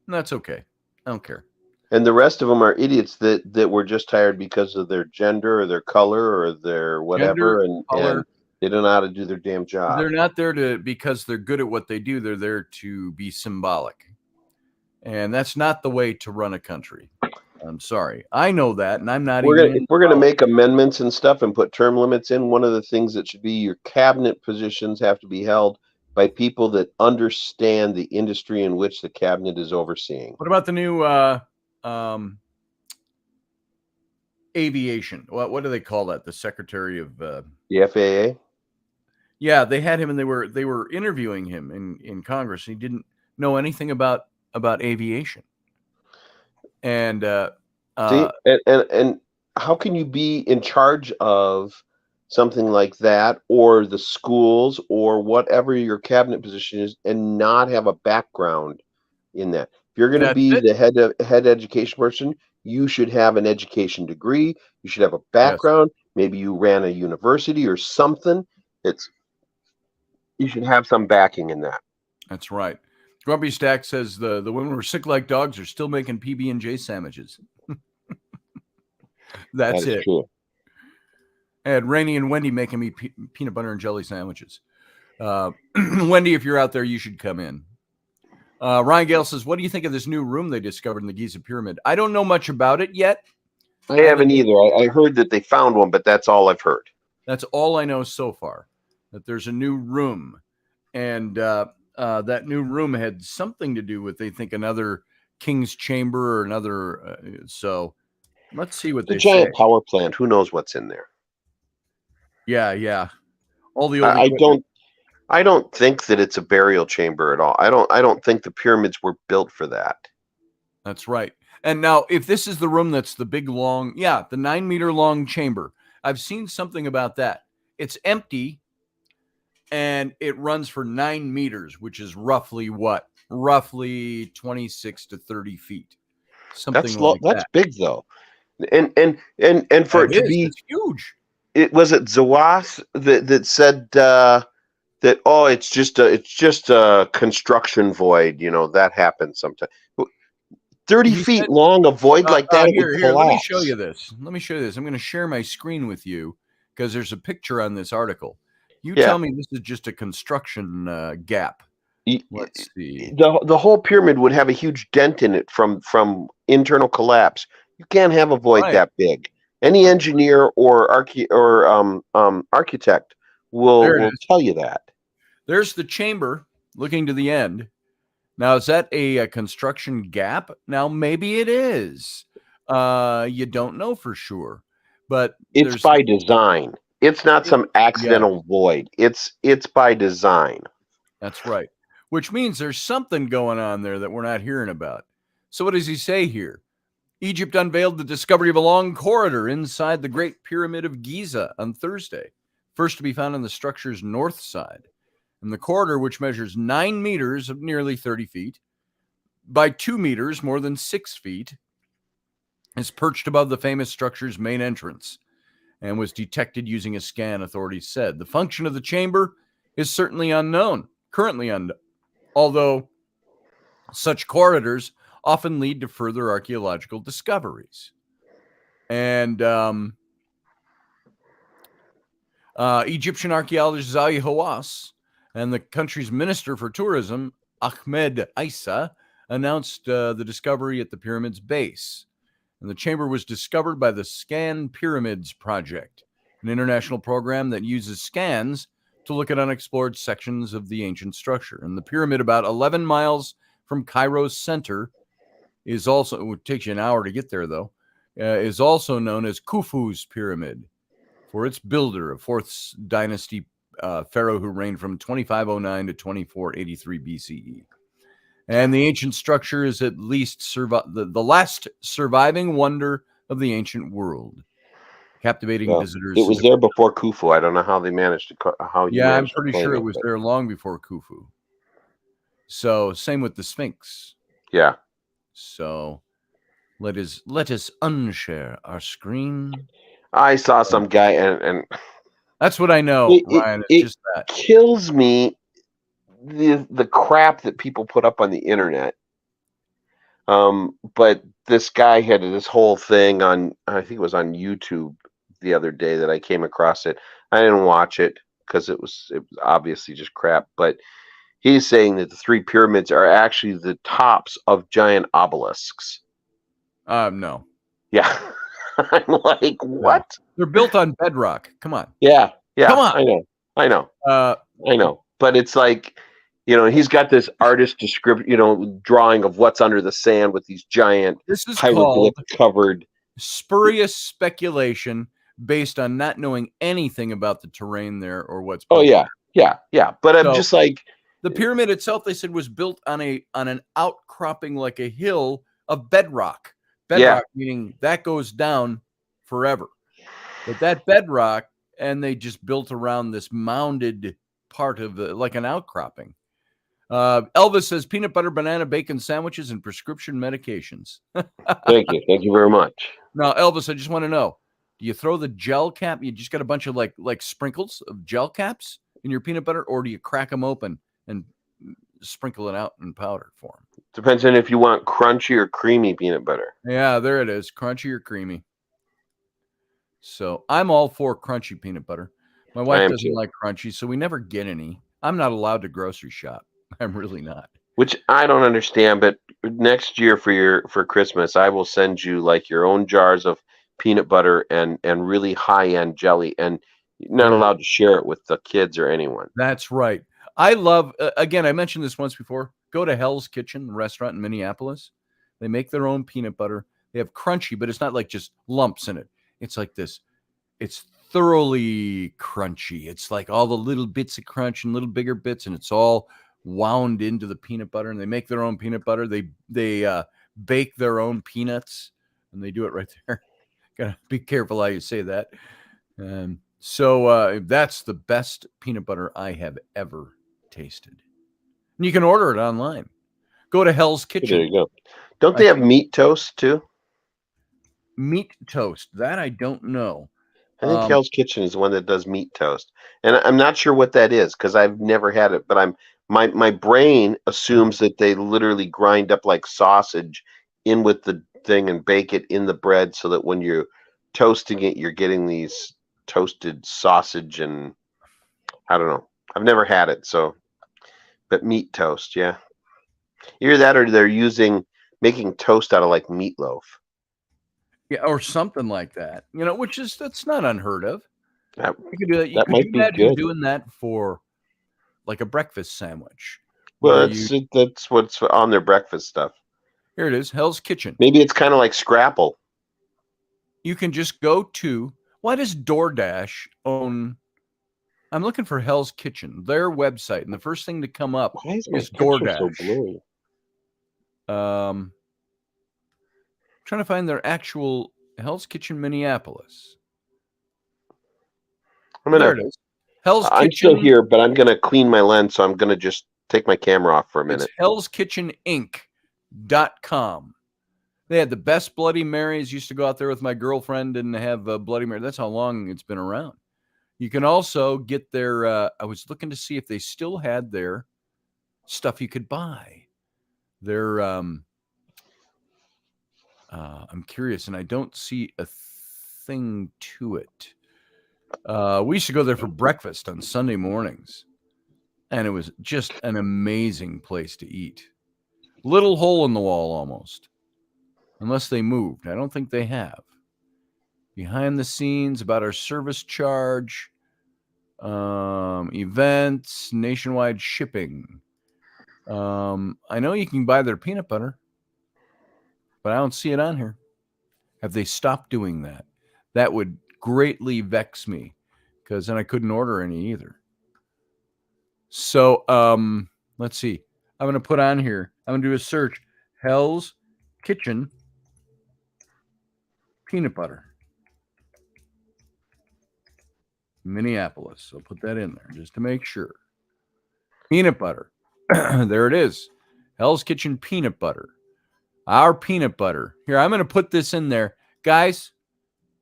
and that's okay. I don't care. And the rest of them are idiots that were just hired because of their gender or their color or their whatever, and they don't know how to do their damn job. They're not there because they're good at what they do. They're there to be symbolic. And that's not the way to run a country. I'm sorry. I know that, and I'm not We're going to make amendments and stuff and put term limits in. One of the things that should be your cabinet positions have to be held by people that understand the industry in which the cabinet is overseeing. What about the new aviation? What do they call that? The Secretary of the FAA? Yeah, they had him, and they were interviewing him in Congress. He didn't know anything about aviation. And and how can you be in charge of something like that, or the schools, or whatever your cabinet position is, and not have a background in that? If you're going to be the head education person, you should have an education degree. You should have a background. Yes. Maybe you ran a university or something. You should have some backing in that. That's right. Grumpy Stack says the women who are sick like dogs are still making PB&J sandwiches. That's it. True. And Rainey and Wendy making me peanut butter and jelly sandwiches. Wendy, if you're out there, you should come in. Ryan Gale says, what do you think of this new room they discovered in the Giza Pyramid? I don't know much about it yet. I haven't either. I heard that they found one, but that's all I've heard. That's all I know so far, that there's a new room. And that new room had something to do with, they think, another king's chamber or another. So let's see what they say. A giant power plant. Who knows what's in there? Yeah. All the old I don't think that it's a burial chamber at all. I don't think the pyramids were built for that. That's right. And now, if this is the room that's the big long, the 9-meter long chamber, I've seen something about that. It's empty, and it runs for 9 meters, which is roughly what? Roughly 26 to 30 feet. Something like that. That's big, though. And for it to be huge. It was it Zawas that said that it's just a construction void. That happens sometimes. 30 feet long, a void like that. Here, let me show you this. I'm going to share my screen with you because there's a picture on this article. You tell me this is just a construction gap. Let's see. The whole pyramid would have a huge dent in it from internal collapse. You can't have a void that big. Any engineer or architect will tell you that. There's the chamber looking to the end. Now, is that a construction gap? Now, maybe it is. You don't know for sure, but it's by design. It's not some accidental void. It's by design. That's right. Which means there's something going on there that we're not hearing about. So what does he say here? Egypt unveiled the discovery of a long corridor inside the Great Pyramid of Giza on Thursday, first to be found on the structure's north side. And the corridor, which measures 9 meters of nearly 30 feet by 2 meters, more than 6 feet, is perched above the famous structure's main entrance and was detected using a scan, authorities said. The function of the chamber is certainly currently unknown, although such corridors often lead to further archaeological discoveries. And Egyptian archaeologist Zahi Hawass and the country's minister for tourism, Ahmed Issa, announced the discovery at the pyramid's base. And the chamber was discovered by the Scan Pyramids Project, an international program that uses scans to look at unexplored sections of the ancient structure. And the pyramid, about 11 miles from Cairo's center, is also, it takes you an hour to get there though, is also known as Khufu's Pyramid, for its builder, a 4th dynasty pharaoh who reigned from 2509 to 2483 BCE. And the ancient structure is at least the last surviving wonder of the ancient world, captivating visitors. It was there before Khufu. I don't know how they managed to. I'm pretty sure it was there long before Khufu. So same with the Sphinx. Yeah. So let us unshare our screen. I saw some guy, and that's what I know, Ryan. It's just that kills me. The crap that people put up on the internet. But this guy had this whole thing on, I think it was on YouTube the other day that I came across it. I didn't watch it because it was obviously just crap, but he's saying that the 3 pyramids are actually the tops of giant obelisks. No. Yeah. I'm like, what? No. They're built on bedrock. Come on. Yeah. Come on. I know. But it's like, he's got this artist description, drawing of what's under the sand with these giant hieroglyph covered spurious speculation based on not knowing anything about the terrain there or what's. Oh yeah. But I'm just like, the pyramid itself, they said, was built on an outcropping like a hill of bedrock. Bedrock meaning that goes down forever. But that bedrock, and they just built around this mounded part of like an outcropping. Elvis says peanut butter, banana, bacon sandwiches, and prescription medications. Thank you very much. Now, Elvis, I just want to know: do you throw the gel cap? You just got a bunch of like sprinkles of gel caps in your peanut butter, or do you crack them open and sprinkle it out in powder form? Depends on if you want crunchy or creamy peanut butter. Yeah, there it is, crunchy or creamy. So I'm all for crunchy peanut butter. My wife doesn't like crunchy, so we never get any. I'm not allowed to grocery shop. I'm really not. Which I don't understand, but next year for Christmas, I will send you like your own jars of peanut butter and really high-end jelly, and you're not allowed to share it with the kids or anyone. That's right. I love, again, I mentioned this once before, go to Hell's Kitchen restaurant in Minneapolis. They make their own peanut butter. They have crunchy, but it's not like just lumps in it. It's like this. It's thoroughly crunchy. It's like all the little bits of crunch and little bigger bits, and it's all wound into the peanut butter. And they make their own peanut butter. They bake their own peanuts, and they do it right there. Gotta be careful how you say that. So that's the best peanut butter I have ever tasted. And you can order it online. Go to Hell's Kitchen. There you go. Don't they have meat toast too? Meat toast. That I don't know. I think Hell's Kitchen is the one that does meat toast. And I'm not sure what that is because I've never had it, but my brain assumes that they literally grind up like sausage in with the thing and bake it in the bread so that when you're toasting it, you're getting these toasted sausage, and I don't know. I've never had it, but meat toast, yeah. Either that or they're making toast out of like meatloaf. Yeah, or something like that. That's not unheard of. You could do that. You could imagine doing that for like a breakfast sandwich. Well, that's what's on their breakfast stuff. Here it is, Hell's Kitchen. Maybe it's kind of like Scrapple. You can just go to, why does DoorDash own? I'm looking for Hell's Kitchen, their website, and the first thing to come up is DoorDash. So blurry? Trying to find their actual Hell's Kitchen Minneapolis. There it is. Hell's Kitchen. I'm still here, but I'm going to clean my lens, so I'm going to just take my camera off for a minute. It's hellskitcheninc.com. They had the best Bloody Marys. Used to go out there with my girlfriend and have Bloody Mary. That's how long it's been around. You can also get their, I was looking to see if they still had their stuff you could buy. Their, I'm curious, and I don't see a thing to it. We used to go there for breakfast on Sunday mornings, and it was just an amazing place to eat. Little hole in the wall almost, unless they moved. I don't think they have. Behind the scenes about our service charge, events, nationwide shipping. I know you can buy their peanut butter, but I don't see it on here. Have they stopped doing that? That would greatly vex me because then I couldn't order any either. So let's see. I'm going to put on here. I'm going to do a search. Hell's Kitchen peanut butter. Minneapolis. I'll put that in there just to make sure. Peanut butter. There it is. Hell's Kitchen peanut butter. Our peanut butter. Here, I'm going to put this in there. Guys,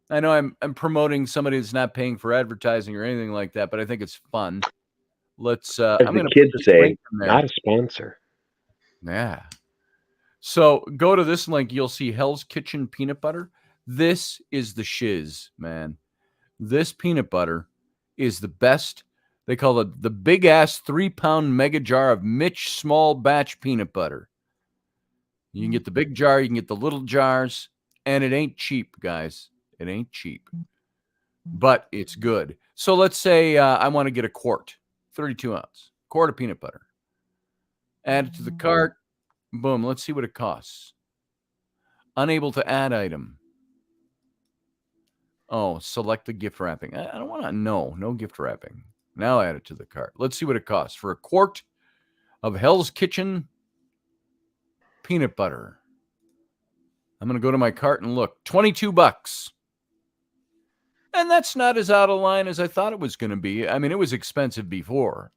I know I'm promoting somebody that's not paying for advertising or anything like that, but I think it's fun. Let's As I'm the going to kids put this say, link in there. not a sponsor. Yeah. So go to this link. You'll see Hell's Kitchen peanut butter. This is the shiz, man. This peanut butter is the best. They call it the big ass 3-pound mega jar of Mitch small batch peanut butter. You can get the big jar, you can get the little jars, and it ain't cheap, guys. It ain't cheap, but it's good. So let's say I want to get a quart, 32 ounce, quart of peanut butter. Add it to the cart. Boom. Let's see what it costs. Unable to add item. Oh, select the gift wrapping. I don't want to. No gift wrapping. Now add it to the cart. Let's see what it costs for a quart of Hell's Kitchen peanut butter. I'm going to go to my cart and look. $22. And that's not as out of line as I thought it was going to be. I mean, it was expensive before.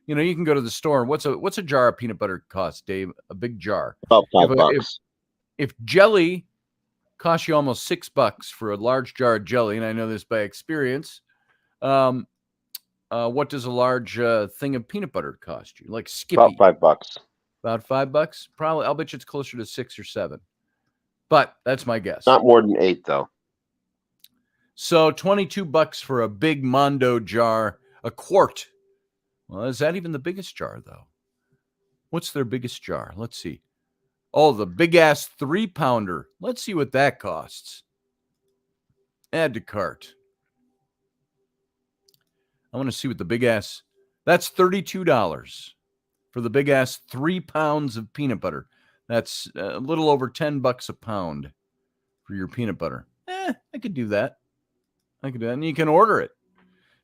You know, you can go to the store. What's a jar of peanut butter cost, Dave? A big jar. About $5. If jelly costs you almost $6 for a large jar of jelly, and I know this by experience, what does a large thing of peanut butter cost you? Like Skippy? About $5. About $5? Probably. I'll bet you it's closer to 6 or 7. But that's my guess. Not more than 8, though. So $22 for a big Mondo jar, a quart. Well, is that even the biggest jar, though? What's their biggest jar? Let's see. Oh, the big-ass 3-pounder. Let's see what that costs. Add to cart. I want to see what the big-ass... That's $32 for the big-ass 3 pounds of peanut butter. That's a little over $10 a pound for your peanut butter. I could do that. And you can order it.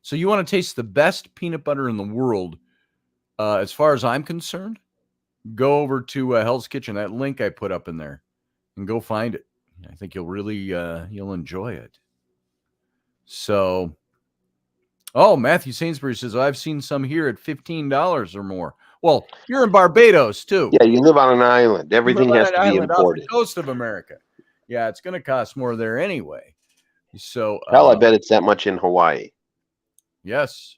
So you want to taste the best peanut butter in the world, as far as I'm concerned, go over to Hell's Kitchen, that link I put up in there, and go find it. I think you'll really, you'll enjoy it. So, Matthew Sainsbury says, I've seen some here at $15 or more. Well, you're in Barbados, too. Yeah, you live on an island. Everything has to be imported. Off the coast of America. Yeah, it's going to cost more there anyway. So, hell, I bet it's that much in Hawaii. Yes.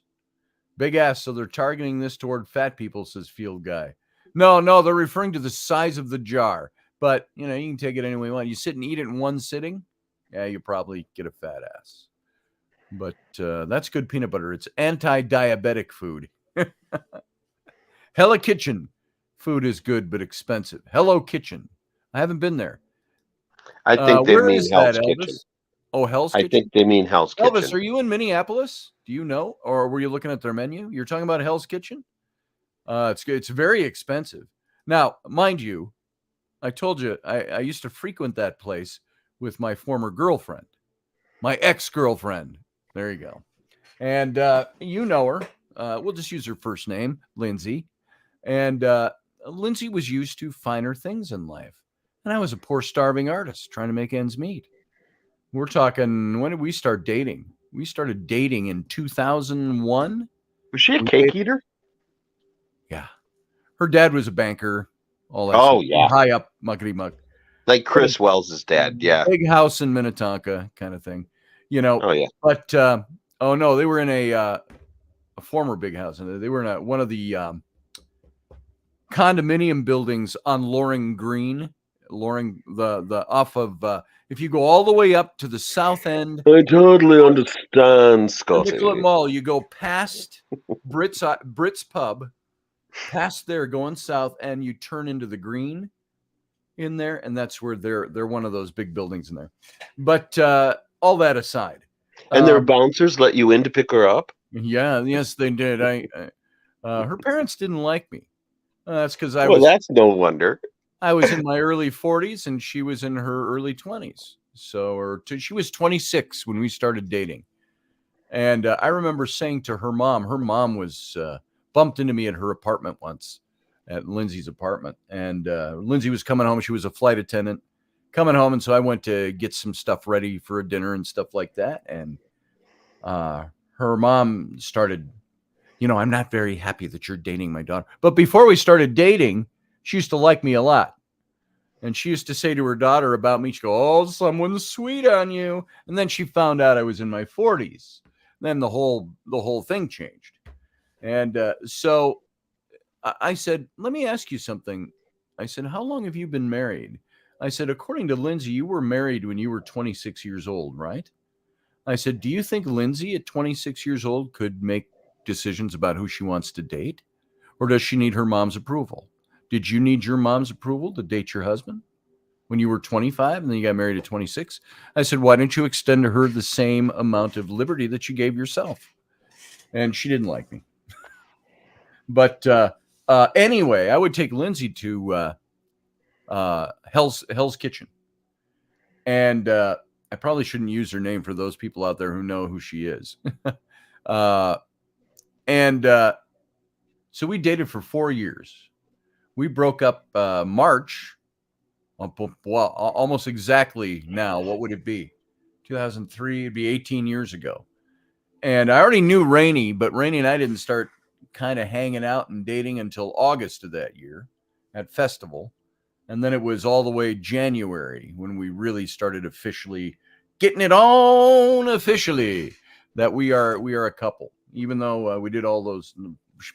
Big ass. So they're targeting this toward fat people, says Field Guy. No, they're referring to the size of the jar. But, you know, you can take it any way you want. You sit and eat it in one sitting, yeah, you probably get a fat ass. But that's good peanut butter. It's anti-diabetic food. Hello Kitchen. Food is good but expensive. Hello Kitchen. I haven't been there. I think they mean Hell's Kitchen. Elvis? Oh, Hell's Kitchen? I think they mean Hell's Kitchen. Elvis, are you in Minneapolis? Do you know? Or were you looking at their menu? You're talking about Hell's Kitchen? It's good. It's very expensive. Now, mind you, I told you I used to frequent that place with my former girlfriend, my ex-girlfriend. There you go. And you know her. We'll just use her first name, Lindsay. And Lindsay was used to finer things in life. And I was a poor, starving artist trying to make ends meet. We're talking, when did we start dating? We started dating in 2001. Was she a cake eater? Yeah. Her dad was a banker. All that stuff. Yeah. High up, muckety muck. Like Chris Wells' dad, yeah. Big house in Minnetonka kind of thing. You know. Oh, yeah. But, oh, no, they were in a former big house. They were in one of the condominium buildings on Loring Green. Loring, the off of, if you go all the way up to the south end. I totally understand, Scotty. Nicollet Mall, you go past Brits Pub, past there going south, and you turn into the green in there, and that's where they're one of those big buildings in there. But all that aside. And their bouncers let you in to pick her up? Yeah, yes, they did. Her parents didn't like me. That's because that's no wonder. I was in my early 40s and she was in her early 20s. So, she was 26 when we started dating. And I remember saying to her mom was bumped into me at her apartment once, at Lindsay's apartment. And Lindsay was coming home. She was a flight attendant coming home. And so I went to get some stuff ready for a dinner and stuff like that. And her mom started, I'm not very happy that you're dating my daughter. But before we started dating, she used to like me a lot. And she used to say to her daughter about me, she'd go, "Oh, someone's sweet on you." And then she found out I was in my 40s. Then the whole thing changed. And so I said, "Let me ask you something." I said, "How long have you been married?" I said, "According to Lindsay, you were married when you were 26 years old, right?" I said, "Do you think Lindsay at 26 years old could make decisions about who she wants to date? Or does she need her mom's approval? Did you need your mom's approval to date your husband when you were 25 and then you got married at 26? I said, "Why don't you extend to her the same amount of liberty that you gave yourself?" And she didn't like me. But anyway, I would take Lindsay to Hell's Kitchen. And I probably shouldn't use her name for those people out there who know who she is. So we dated for 4 years. We broke up March, well, almost exactly now. What would it be? 2003, it'd be 18 years ago. And I already knew Raini, but Raini and I didn't start kind of hanging out and dating until August of that year at Festival. And then it was all the way January when we really started officially getting it on officially that we are a couple, even though we did all those.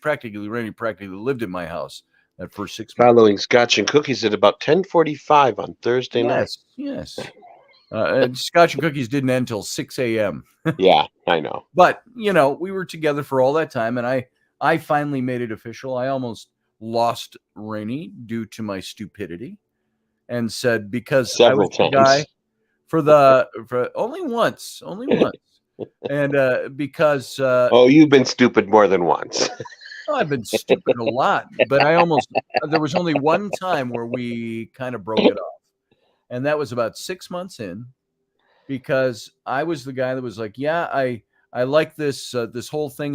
Raini practically lived in my house that first 6 months. Following Scotch and Cookies at about 10:45 on Thursday night. Yes. Scotch and Cookies didn't end until 6 a.m. Yeah, I know. But, we were together for all that time, and I finally made it official. I almost lost Raini due to my stupidity and said, because Several I was times. the guy for only once. And because you've been stupid more than once. I've been stupid a lot, but there was only one time where we kind of broke it off. And that was about 6 months in, because I was the guy that was like, "Yeah, I like this whole thing,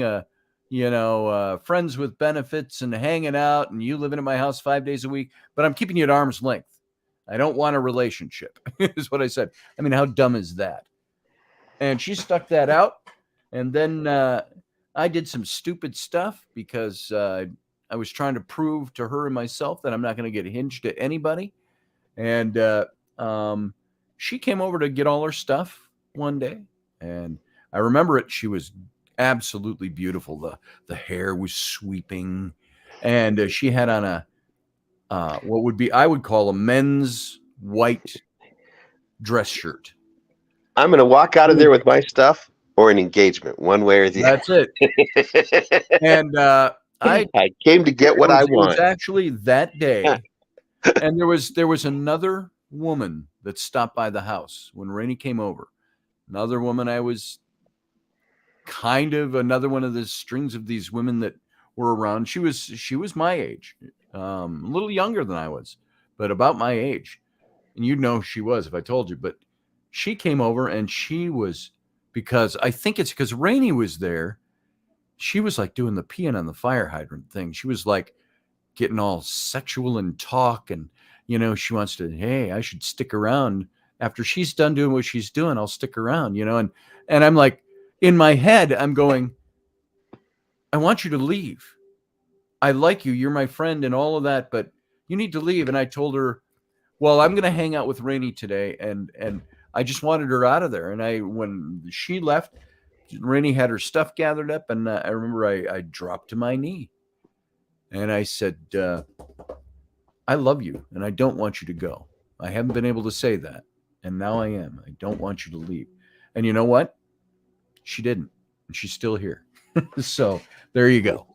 friends with benefits and hanging out, and you living at my house 5 days a week, but I'm keeping you at arm's length. I don't want a relationship," is what I said. I mean, how dumb is that? And she stuck that out. And then I did some stupid stuff because I was trying to prove to her and myself that I'm not going to get hinged at anybody. And she came over to get all her stuff one day. And I remember it. She was absolutely beautiful. The hair was sweeping. And she had on I would call a men's white dress shirt. I'm going to walk out of there with my stuff or an engagement, one way or the other. That's it. And I came to get what I want. It was actually that day. And there was another woman that stopped by the house when Raini came over. Another woman, I was kind of another one of the strings of these women that were around. She was my age, a little younger than I was, but about my age. And you'd know who she was if I told you. But she came over, and she was, because I think it's because Raini was there. She was like doing the peeing on the fire hydrant thing. She was like getting all sexual and talk, and she wants to, "Hey, I should stick around after she's done doing what she's doing. I'll stick around," and I'm like, in my head, I'm going, "I want you to leave. I like you. You're my friend and all of that, but you need to leave." And I told her, "Well, I'm going to hang out with Raini today," and I just wanted her out of there. And when she left, Raini had her stuff gathered up, and I remember I dropped to my knee, and I said, "I love you, and I don't want you to go. I haven't been able to say that, and now I am. I don't want you to leave." And you know what? She didn't, and she's still here. So there you go.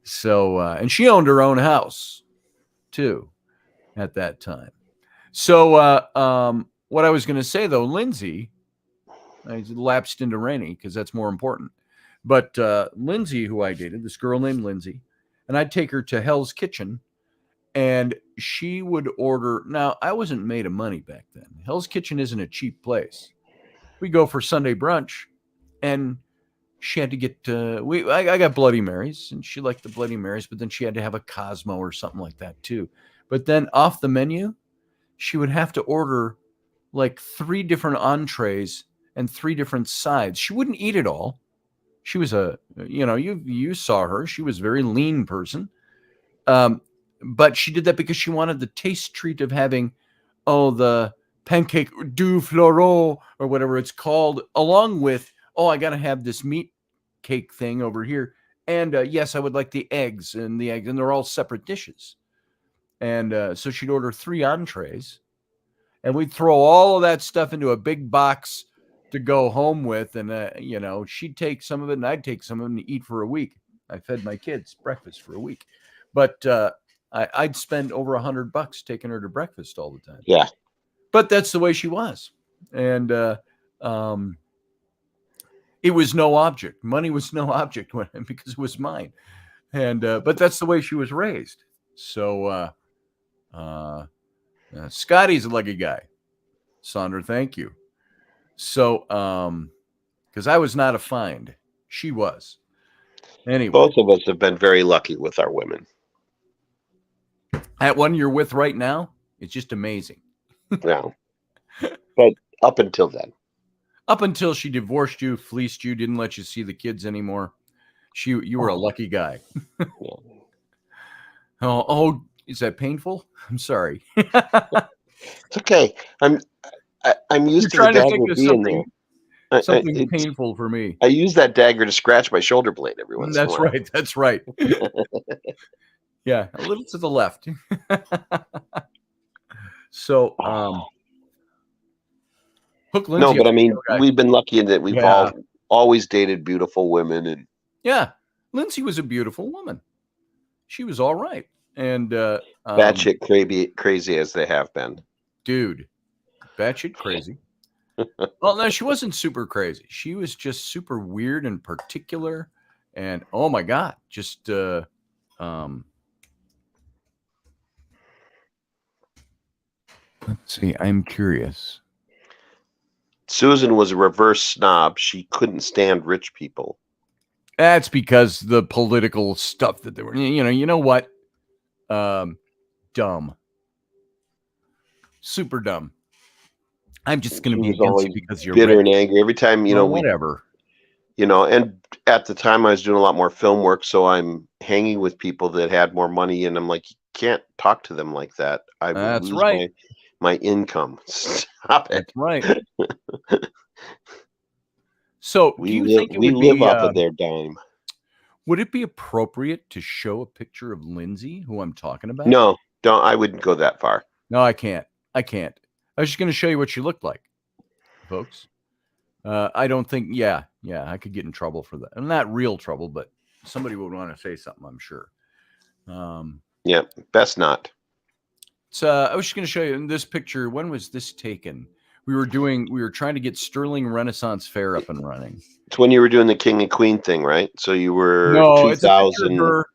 So, and she owned her own house too at that time. So, what I was going to say though, Lindsay, I lapsed into Raini because that's more important. But Lindsay, who I dated, this girl named Lindsay, and I'd take her to Hell's Kitchen, And she would order. Now, I wasn't made of money back then. Hell's Kitchen isn't a cheap place. We go for Sunday brunch, and she had to get. I got Bloody Marys, and she liked the Bloody Marys, but then she had to have a Cosmo or something like that too. But then off the menu, she would have to order like 3 different entrees and 3 different sides. She wouldn't eat it all. She was you saw her. She was a very lean person. But she did that because she wanted the taste treat of having, the pancake du fleureau or whatever it's called, along with, I got to have this meat cake thing over here. And yes, I would like the eggs, and they're all separate dishes. And so she'd order 3 entrees, and we'd throw all of that stuff into a big box to go home with. And, she'd take some of it and I'd take some of it and eat for a week. I fed my kids breakfast for a week. But I'd spend over $100 taking her to breakfast all the time. Yeah. But that's the way she was. And it was no object. Money was no object because it was mine. And but that's the way she was raised. So Scotty's a lucky guy. Sandra, thank you. So because I was not a find. She was. Anyway. Both of us have been very lucky with our women. That one you're with right now, it's just amazing. Yeah. But up until then. Up until she divorced you, fleeced you, didn't let you see the kids anymore. You were a lucky guy. Yeah. Oh, is that painful? I'm sorry. It's okay. I'm used to the dagger being there. Something painful for me. I use that dagger to scratch my shoulder blade every once in a while. That's right. Yeah, a little to the left. So, Hook Lindsay. No, but I mean, we've been lucky in that we've always dated beautiful women, and Lindsay was a beautiful woman. She was all right, and batshit crazy as they have been, dude. Batshit crazy. Well, no, she wasn't super crazy. She was just super weird and particular, and oh my god, just let's see. I'm curious. Susan was a reverse snob. She couldn't stand rich people. That's because the political stuff that they were. You know what? Dumb. Super dumb. I'm just going to be against you because you're bitter and angry every time. Whatever. And at the time I was doing a lot more film work, so I'm hanging with people that had more money, and I'm like, you can't talk to them like that. I will lose my income. Stop it. That's right. So we live off of their dime. Would it be appropriate to show a picture of Lindsay, who I'm talking about? No, don't. I wouldn't go that far. No, I can't. I was just going to show you what she looked like, folks. I don't think. Yeah, I could get in trouble for that. Not real trouble, but somebody would want to say something, I'm sure. Yeah, best not. So I was just going to show you in this picture. When was this taken? We were trying to get Sterling Renaissance Fair up and running. It's when you were doing the King and Queen thing, right? So you were 2000. It's a picture of her.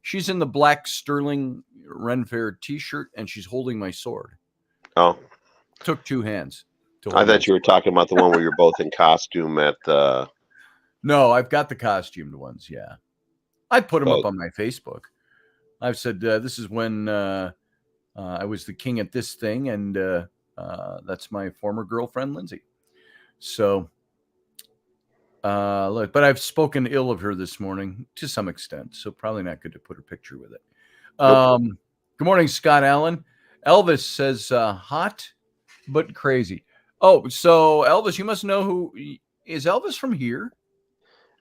She's in the black Sterling Ren Fair t-shirt, and she's holding my sword. Oh. Took 2 hands. I thought you were talking about the one where you're both in costume at the... No, I've got the costumed ones, yeah. I put them up on my Facebook. I've said, this is when I was the king at this thing, and that's my former girlfriend, Lindsay. So, look, but I've spoken ill of her this morning to some extent, so probably not good to put her picture with it. Nope. Good morning, Scott Allen. Elvis says, hot but crazy. Oh, so Elvis, you must know who is Elvis from here?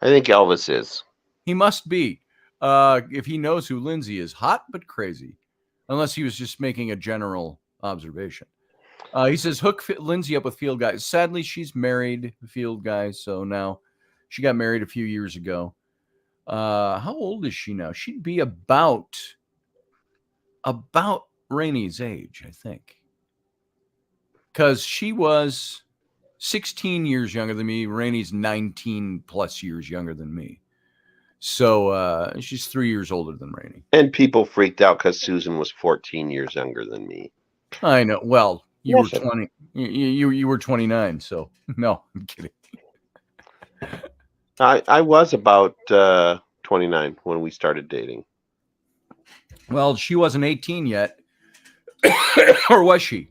I think Elvis is. He must be. If he knows who Lindsay is, hot but crazy. Unless he was just making a general observation. He says, hook Lindsay up with Field Guy. Sadly, she's married, Field Guy. So now she got married a few years ago. How old is she now? She'd be about Rainey's age, I think. Because she was 16 years younger than me. Rainey's 19 plus years younger than me. So she's 3 years older than Rainey. And people freaked out because Susan was 14 years younger than me. I know. Well, you Nothing. were 20. You were 29. So no, I'm kidding. I was about 29 when we started dating. Well, she wasn't 18 yet, or was she?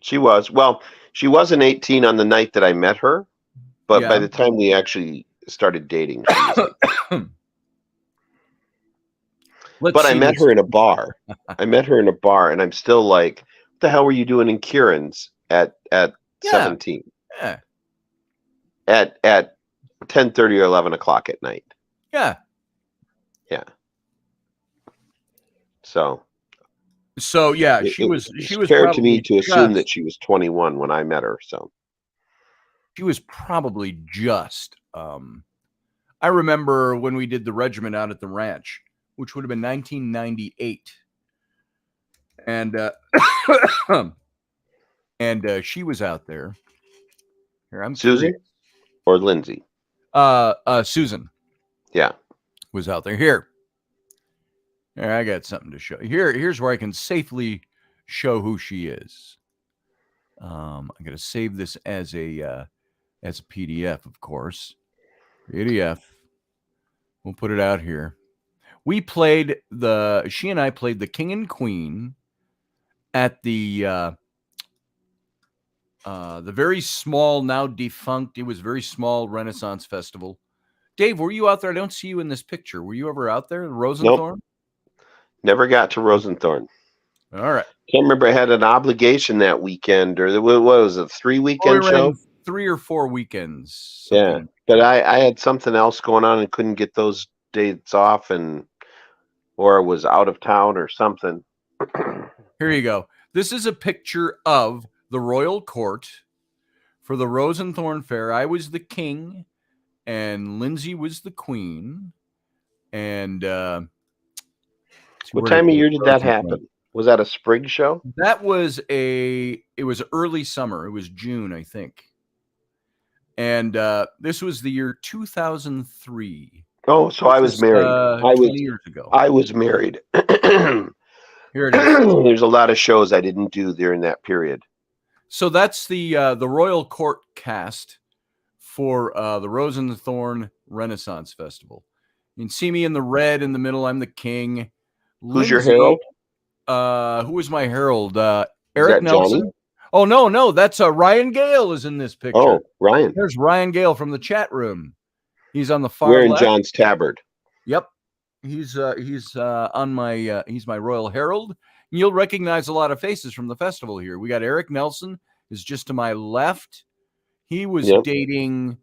She was. Well, she wasn't 18 on the night that I met her, but Yeah. by the time we actually started dating, she was 18. But I met her in a bar. I met her in a bar, and I'm still like, what the hell were you doing in Kieran's at 17? Yeah. At 10:30 or 11 o'clock at night. Yeah. Yeah. So yeah, she was fair to me to assume just, that she was 21 when I met her. So she was probably just. I remember when we did the regiment out at the ranch, which would have been 1998, and she was out there. Here, I'm Susan curious. or Lindsay? Susan. Yeah. Was out there. Here, I got something to show. Here's where I can safely show who she is. I'm gonna save this as a PDF, of course. PDF. We'll put it out here. She and I played the King and Queen at the very small, now defunct, it was very small Renaissance Festival. Dave, were you out there? I don't see you in this picture. Were you ever out there? Rosenthorn? Nope. Never got to Rosenthorn. All right. Can't remember. I had an obligation that weekend, or what was it, 3 weekend show? 3 or 4 weekends. Yeah, but I had something else going on and couldn't get those dates off, or was out of town or something. Here you go. This is a picture of the royal court for the Rosenthorn Fair. I was the king, and Lindsay was the queen. And what time of year did that happen? Was that a spring show? That was it was early summer. It was June, I think. And this was the year 2003. Oh, so I was married. 20 years ago. I was married. Here it is. There's a lot of shows I didn't do during that period. So that's the royal court cast for the Rosenthorn Renaissance Festival. You can see me in the red in the middle. I'm the king. Who's your herald? Who was my herald? Eric Nelson. Johnny? Oh, no. That's Ryan Gale is in this picture. Oh, Ryan. There's Ryan Gale from the chat room. He's on the far wearing left. John's tabard. Yep. He's on my he's my royal herald. You'll recognize a lot of faces from the festival here. We got Eric Nelson is just to my left. He was dating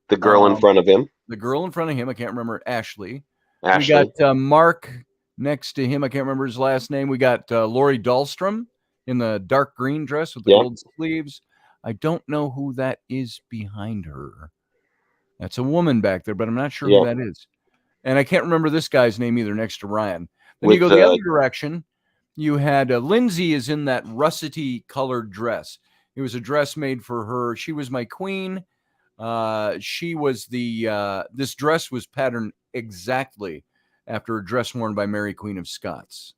the girl in front of him. The girl in front of him, I can't remember, Ashley. We Ashley. got Mark next to him. I can't remember his last name. We got Lori Dahlstrom in the dark green dress with the gold sleeves. I don't know who that is behind her. That's a woman back there, but I'm not sure who that is. And I can't remember this guy's name either next to Ryan. Then you go the other direction. You had Lindsay is in that russety colored dress. It was a dress made for her. She was my queen. She was this dress was patterned exactly after a dress worn by Mary Queen of Scots.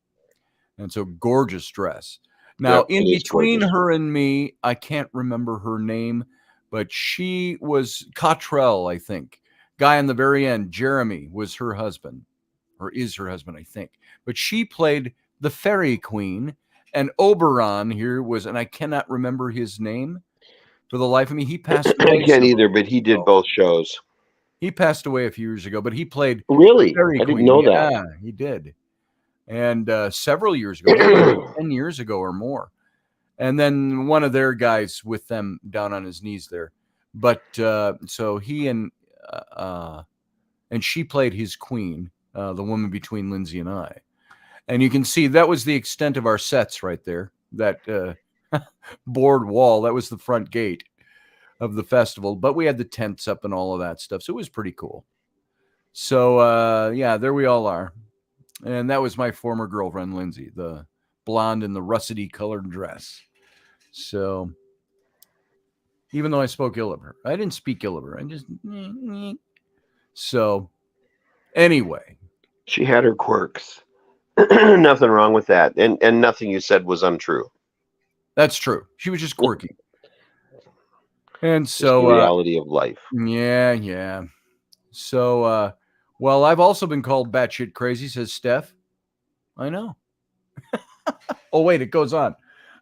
And so gorgeous dress. Now, in between her and me, I can't remember her name, but she was Cottrell, I think. Guy on the very end, Jeremy, was her husband, or is her husband, I think. But she played the Fairy Queen, and Oberon here was, and I cannot remember his name for the life of me. He passed away. I can't either, but he did both shows. He passed away a few years ago, but he played Fairy Queen. I didn't know that. Yeah, he did. And several years ago, 10 years ago or more. And then one of their guys with them down on his knees there. But so he and she played his queen, the woman between Lindsay and I. And you can see that was the extent of our sets right there. That board wall, that was the front gate of the festival. But we had the tents up and all of that stuff. So it was pretty cool. So, yeah, there we all are. And that was my former girlfriend, Lindsay, the blonde in the russety colored dress. So even though I spoke ill of her, I didn't speak ill of her. I just, so Anyway. She had her quirks. Nothing wrong with that. And nothing you said was untrue. That's true. She was just quirky. And so just the reality of life. Yeah. So well, I've also been called batshit crazy, says Steph. I know. Oh, wait, it goes on.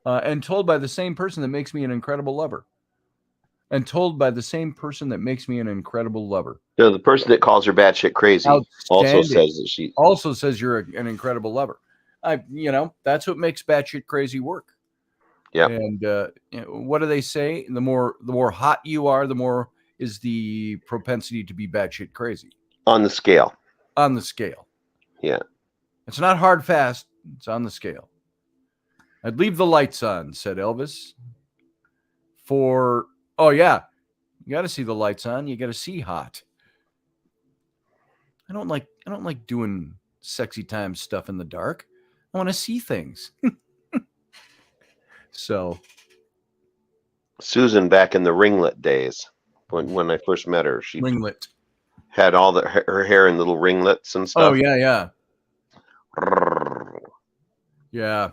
And told by the same person that makes me an incredible lover. And told by the same person that makes me an incredible lover. So the person that calls her batshit crazy also says that she also says you're an incredible lover. That's what makes batshit crazy work. Yeah. And what do they say? The more hot you are, the more is the propensity to be batshit crazy. On the scale. On the scale. Yeah. It's not hard fast. It's on the scale. I'd leave the lights on, said Elvis. Oh yeah, you got to see the lights on. You got to see hot. I don't like doing sexy time stuff in the dark. I want to see things. So, Susan, back in the ringlet days, when I first met her, she had all her hair in little ringlets and stuff. Oh yeah. Yeah.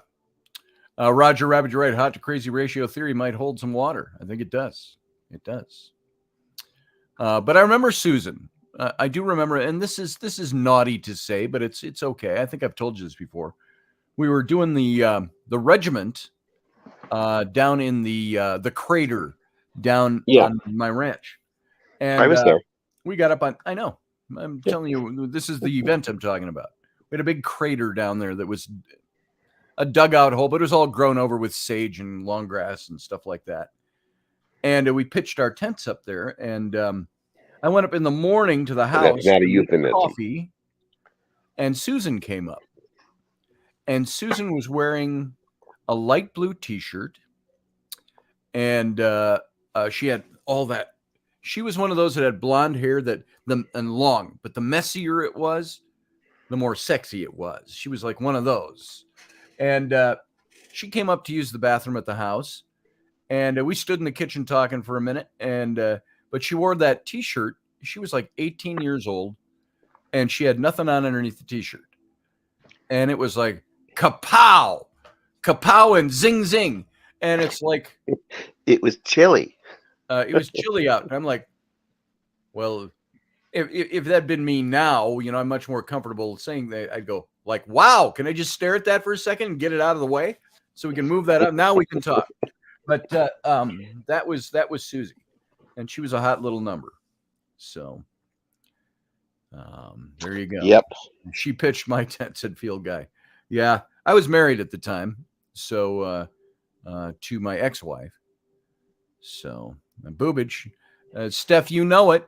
Roger Rabbit, you're right. Hot to crazy ratio theory might hold some water. I think it does. It does. But I remember Susan. I do remember, and this is naughty to say, but it's okay. I think I've told you this before. We were doing the regiment down in the crater down on my ranch, and I was there. We got up on. I know. I'm telling you, this is the event I'm talking about. We had a big crater down there that was a dugout hole, but it was all grown over with sage and long grass and stuff like that. And we pitched our tents up there, and I went up in the morning to the house. That's not a euphemism. Coffee, and Susan came up. And Susan was wearing a light blue T-shirt, and she had all that. She was one of those that had blonde hair and long, but the messier it was, the more sexy it was. She was like one of those. And she came up to use the bathroom at the house, and we stood in the kitchen talking for a minute. And but she wore that T-shirt. She was like 18 years old, and she had nothing on underneath the T-shirt. And it was like kapow, kapow, and zing zing. And it's like it was chilly. It was chilly out. And I'm like, well, if that'd been me now, I'm much more comfortable saying that. I'd go like, wow, can I just stare at that for a second and get it out of the way so we can move that up? Now we can talk. But that was Susie, and she was a hot little number. So there you go. Yep. She pitched my tent, said Field Guy. Yeah, I was married at the time, so to my ex-wife. So boobage, Steph, you know it.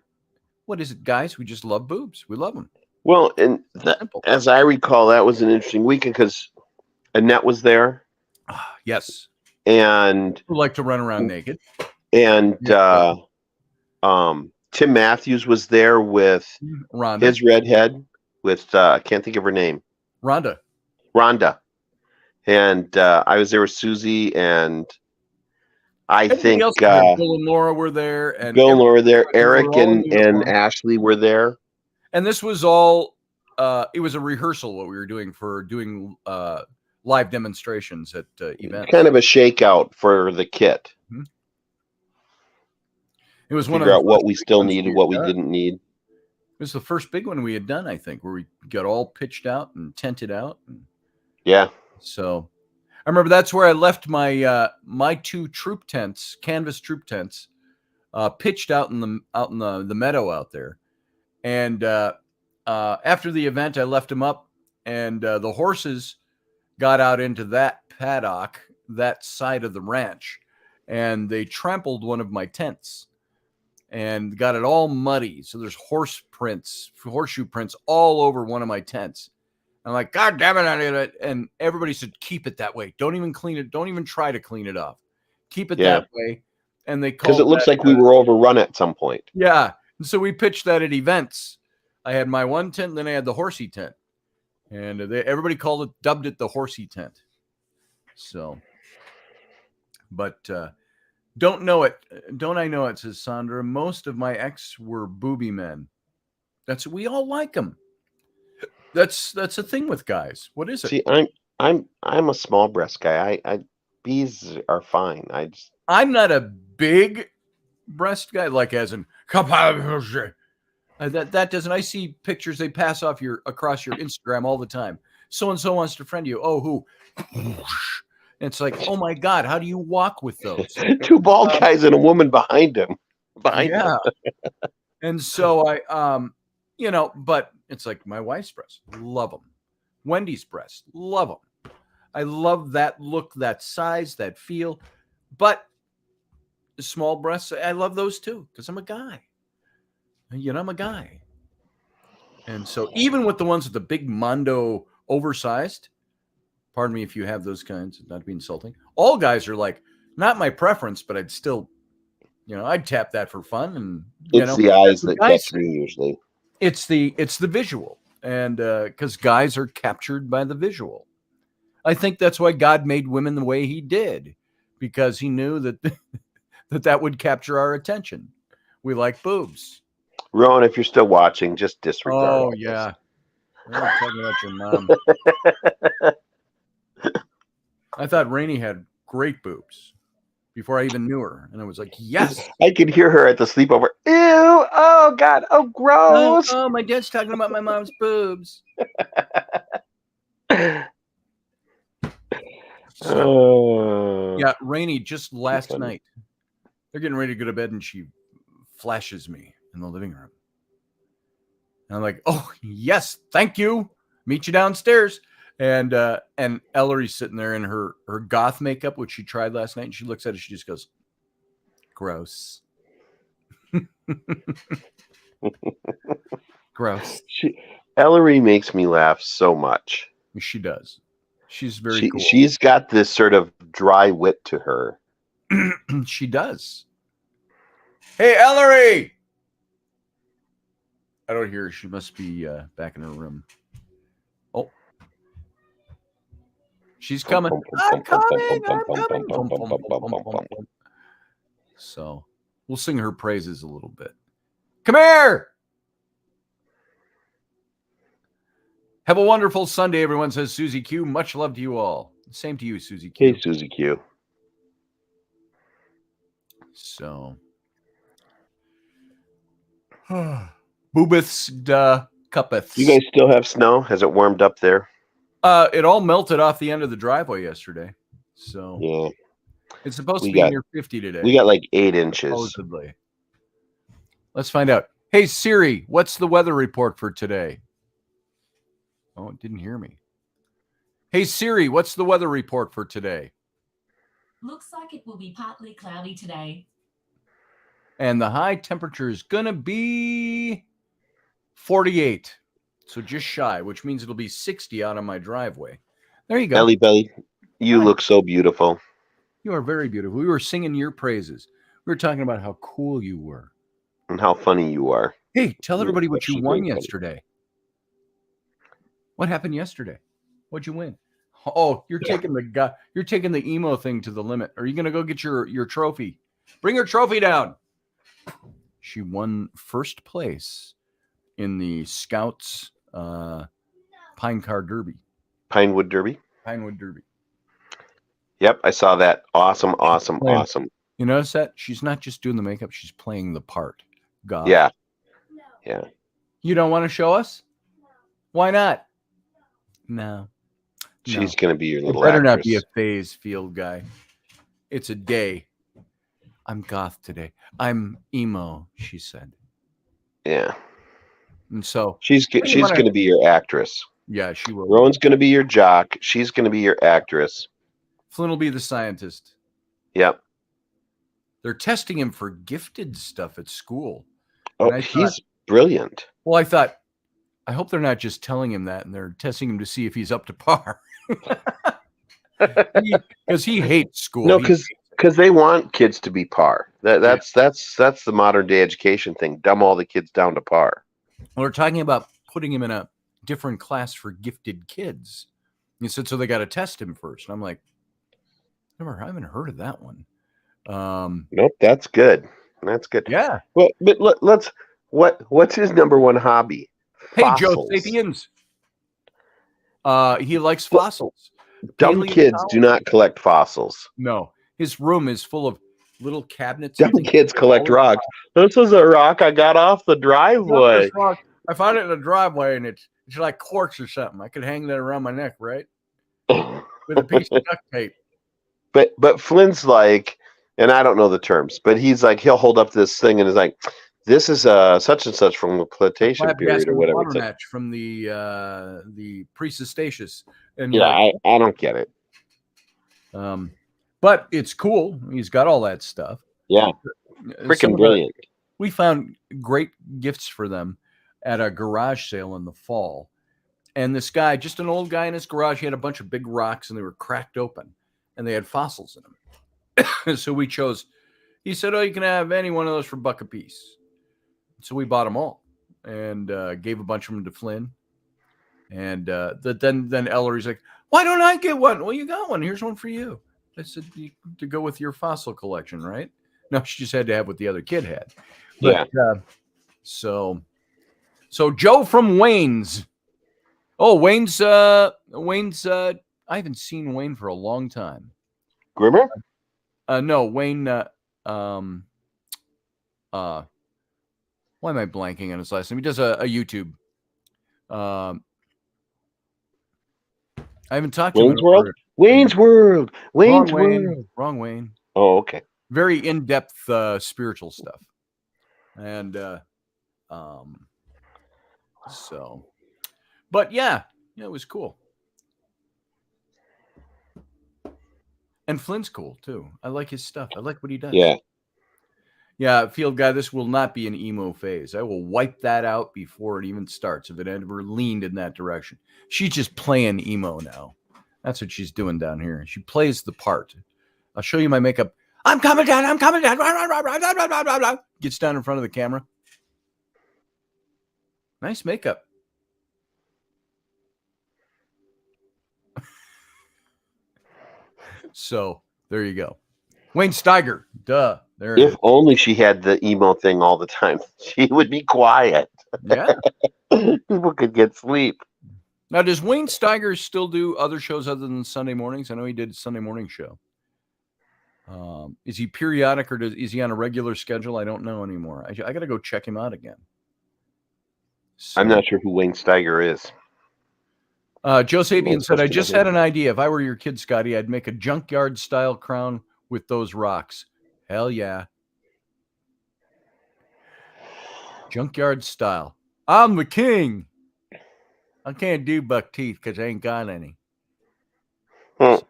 What is it, guys? We just love boobs. We love them. Well, and as I recall, that was an interesting weekend because Annette was there. Yes. And who like to run around naked. And Tim Matthews was there with Rhonda. His redhead with I can't think of her name. Rhonda. And I was there with Susie, and I think Bill and Laura were there, and Eric and Ashley were there. And this was all it was a rehearsal what we were doing for doing live demonstrations at events. Kind of a shakeout for the kit. Mm-hmm. It was figure out what we still needed, what we didn't need. It was the first big one we had done, I think, where we got all pitched out and tented out. Yeah. So I remember that's where I left my my two troop tents, canvas troop tents, pitched out in the meadow out there. And after the event, I left them up, and the horses got out into that paddock, that side of the ranch, and they trampled one of my tents and got it all muddy. So there's horseshoe prints all over one of my tents. I'm like, God damn it, I did it. And everybody said, keep it that way. Don't even clean it. Don't even try to clean it off. Keep it that way. And they called because it looks like we were overrun at some point. Yeah. And so we pitched that at events. I had my one tent, then I had the horsey tent. And everybody dubbed it the horsey tent. So, but don't know it. Don't I know it, says Sandra. Most of my ex were booby men. We all like them. That's a thing with guys. What is it? See, I'm a small breast guy. B's are fine. I'm not a big breast guy, like as in that doesn't. I see pictures they pass off across your Instagram all the time. So and so wants to friend you. Oh, who? It's like, oh my God, how do you walk with those? 2 bald guys and a woman behind him. Yeah. And so I, but it's like my wife's breasts, love them. Wendy's breasts, love them. I love that look, that size, that feel. But the small breasts, I love those too because I'm a guy. I'm a guy. And so even with the ones with the big mondo oversized, pardon me if you have those kinds, not to be insulting, all guys are like, not my preference, but I'd still, I'd tap that for fun. And it's the eyes that catch me usually. It's the visual. And because guys are captured by the visual. I think that's why God made women the way he did, because he knew that that would capture our attention. We like boobs. Rowan, if you're still watching, just disregard. Oh, yeah. I'm not talking about your mom. I thought Raini had great boobs before I even knew her. And I was like, yes. I could hear her at the sleepover. Ew. Oh, God. Oh, gross. Oh, my dad's talking about my mom's boobs. Yeah, Raini, just last night, they're getting ready to go to bed and she flashes me in the living room. And I'm like, oh, yes, thank you. Meet you downstairs. And Ellery's sitting there in her goth makeup, which she tried last night. And she looks at it. She just goes, gross. Gross. Ellery makes me laugh so much. She does. She's very cool. She's got this sort of dry wit to her. She does. Hey, Ellery! I don't hear her. She must be back in her room. Oh. She's coming. I'm coming. So we'll sing her praises a little bit. Come here. Have a wonderful Sunday, everyone, says Susie Q. Much love to you all. Same to you, Susie Q. Hey, Susie Q. So. Boobiths, cuppiths. You guys still have snow? Has it warmed up there? It all melted off the end of the driveway yesterday. So yeah, it's supposed to be near 50 today. We got like 8 inches. Supposedly. Let's find out. Hey, Siri, what's the weather report for today? Oh, it didn't hear me. Hey, Siri, what's the weather report for today? Looks like it will be partly cloudy today. And the high temperature is going to be 48. So just shy, which means it'll be 60 out on my driveway. There you go. Ellie Belly, you look so beautiful. You are very beautiful. We were singing your praises. We were talking about how cool you were. And how funny you are. Hey, tell everybody what you won yesterday. What happened yesterday? What'd you win? Oh, you're taking the emo thing to the limit. Are you going to go get your trophy? Bring your trophy down. She won first place in the Scouts Pinewood Derby. Pinewood Derby? Pinewood Derby. Yep, I saw that. Awesome. You notice that? She's not just doing the makeup. She's playing the part. God. Yeah. No. Yeah. You don't want to show us? No. Why not? No. She's going to be your little better actress. Not be a phase field guy. It's a day. I'm goth today. I'm emo, she said. Yeah. And so she's going to be your actress. Yeah, she will. Rowan's going to be your jock. She's going to be your actress. Flynn will be the scientist. Yep. They're testing him for gifted stuff at school. Oh, he's brilliant. Well, I thought, I hope they're not just telling him that and they're testing him to see if he's up to par. Because he hates school. No, because they want kids to be par. That's the modern day education thing. Dumb all the kids down to par. Well, we're talking about putting him in a different class for gifted kids. He said, so they got to test him first. And I'm like, I haven't heard of that one. Nope, that's good. That's good. Yeah. Well, but let's. What's his number one hobby? Hey, Fossils. Joe Sapiens. He likes fossils. Dumb kids do not collect fossils. No, his room is full of little cabinets. Dumb kids collect rocks. This is a rock I got off the driveway. I found it in the driveway, and it's like quartz or something. I could hang that around my neck, right? With a piece of duct tape. But Flynn's like, and I don't know the terms, but he's like, he'll hold up this thing and is like, this is such and such from the Cretaceous period or whatever. Water match from the pre-Cretaceous. And yeah, I don't get it. But it's cool. He's got all that stuff. Yeah, freaking brilliant. We found great gifts for them at a garage sale in the fall. And this guy, just an old guy in his garage, he had a bunch of big rocks and they were cracked open and they had fossils in them. So we chose, he said, oh, you can have any one of those for $1 a piece. So we bought them all and gave a bunch of them to Flynn. And then Ellery's like, why don't I get one? Well, you got one. Here's one for you. I said, to go with your fossil collection, right? No, she just had to have what the other kid had. But, yeah. So Joe from Wayne's. Oh, Wayne's. I haven't seen Wayne for a long time. Grimmer? No, Wayne. Why am I blanking on his last name? He does a YouTube. I haven't talked to him. Wayne's World. Wayne's World. Wrong Wayne. Oh, okay. Very in-depth spiritual stuff. And so, but yeah, it was cool. And Flynn's cool too. I like his stuff. I like what he does. Yeah, Field Guy, this will not be an emo phase. I will wipe that out before it even starts if it ever leaned in that direction. She's just playing emo now. That's what she's doing down here. She plays the part. I'll show you my makeup. I'm coming down. I'm coming down. Gets down in front of the camera. Nice makeup. So there you go. Wayne Steiger. Duh. There. If only she had the emo thing all the time, she would be quiet. Yeah. People could get sleep. Now, does Wayne Steiger still do other shows other than Sunday mornings? I know he did a Sunday morning show. Is he periodic or is he on a regular schedule? I don't know anymore. I got to go check him out again. So, I'm not sure who Wayne Steiger is. Joe Sabian said, I just had an idea. If I were your kid, Scotty, I'd make a junkyard style crown with those rocks. Hell yeah. Junkyard style. I'm the king. I can't do buck teeth because I ain't got any. I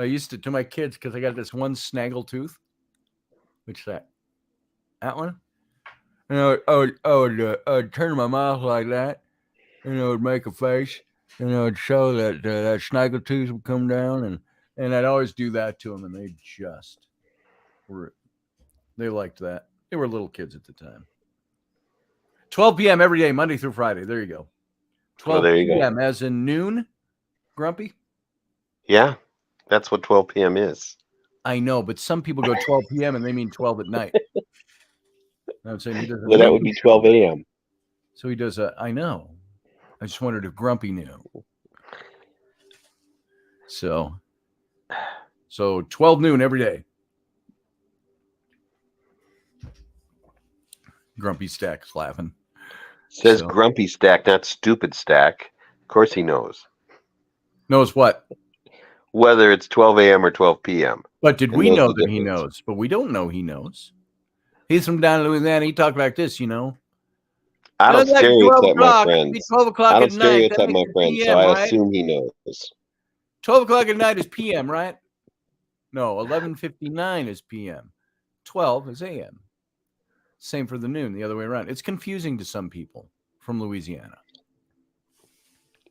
used to my kids because I got this one snaggle tooth. Which that? That one? And I would turn my mouth like that. And I would make a face. And I would show that that snaggle tooth would come down. And I'd always do that to them. And they just were, they liked that. They were little kids at the time. 12 p.m. every day, Monday through Friday. There you go. 12 p.m. as in noon, Grumpy? Yeah, that's what 12 p.m. is. I know, but some people go 12 p.m. and they mean 12 at night. I'm saying he does well, that would be 12 a.m. So he does I know. I just wondered if Grumpy knew. So 12 noon every day. Grumpy Stack's laughing. Says Grumpy Stack, not Stupid Stack. Of course he knows. Knows what? Whether it's 12 a.m. or 12 p.m. But did we know that he knows? But we don't know he knows. He's from down in Louisiana. He talked like this, you know. I don't stereotype my friends. 12 o'clock I don't at night. stereotype my friends, PM, so I assume he knows. 12 o'clock at night is p.m., right? No, 11:59 is p.m. 12 is a.m. Same for the noon, the other way around. It's confusing to some people from Louisiana.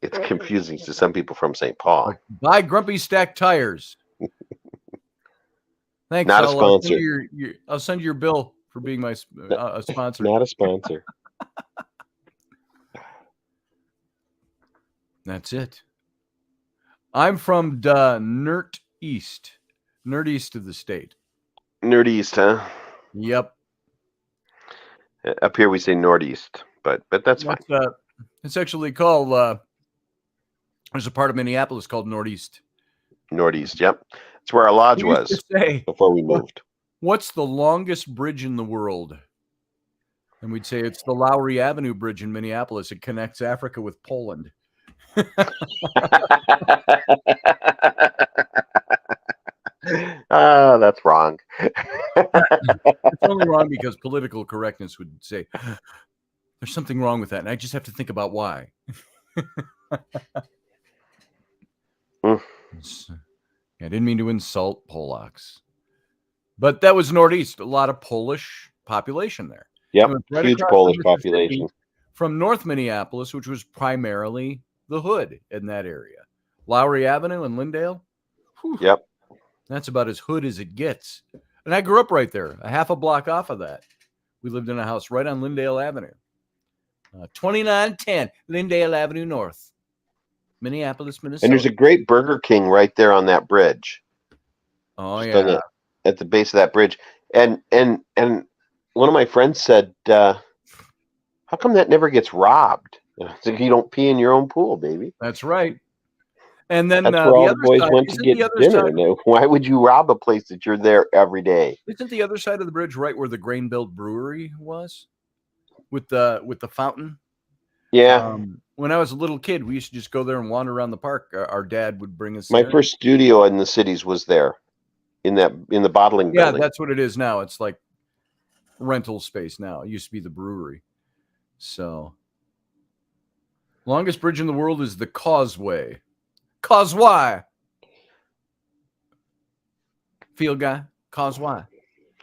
It's confusing to some people from St. Paul. Buy Grumpy Stack tires. Thanks. Not a sponsor. I'll send you your bill for being my a sponsor. Not a sponsor. That's it. I'm from the Nerd East of the state. Nerd East, huh? Yep. Up here we say Northeast, but that's fine. It's actually called, there's a part of Minneapolis called Northeast. Northeast, yep. It's where our lodge We used to was say, before we moved. what's the longest bridge in the world? And we'd say it's the Lowry Avenue Bridge in Minneapolis. It connects Africa with Poland. That's wrong. It's only wrong because political correctness would say there's something wrong with that, and I just have to think about why. I didn't mean to insult Polacks, but that was Northeast. A lot of Polish population there. Yep, Right huge across Polish the Mississippi population. from North Minneapolis, which was primarily the hood in that area. Lowry Avenue and Lyndale. Whew, Yep. that's about as hood as it gets. And I grew up right there, a half a block off of that. We lived in a house right on Lyndale Avenue. 2910 Lyndale Avenue North, Minneapolis, Minnesota. And there's a great Burger King right there on that bridge. Oh, Just yeah. at the base of that bridge. And one of my friends said, how come that never gets robbed? It's like you don't pee in your own pool, baby. That's right. And then That's the where all the other boys side, went to isn't get the other dinner. side, No, why would you rob a place that you're there every day? isn't the other side of the bridge right where the Grain Belt Brewery was? With the fountain? Yeah. When I was a little kid, we used to just go there and wander around the park. Our dad would bring us My there. first studio in the cities was there in the bottling Yeah, building. that's what it is now. It's like rental space now. It used to be the brewery. So, longest bridge in the world is the Causeway. Causeway. Field guy. Causeway.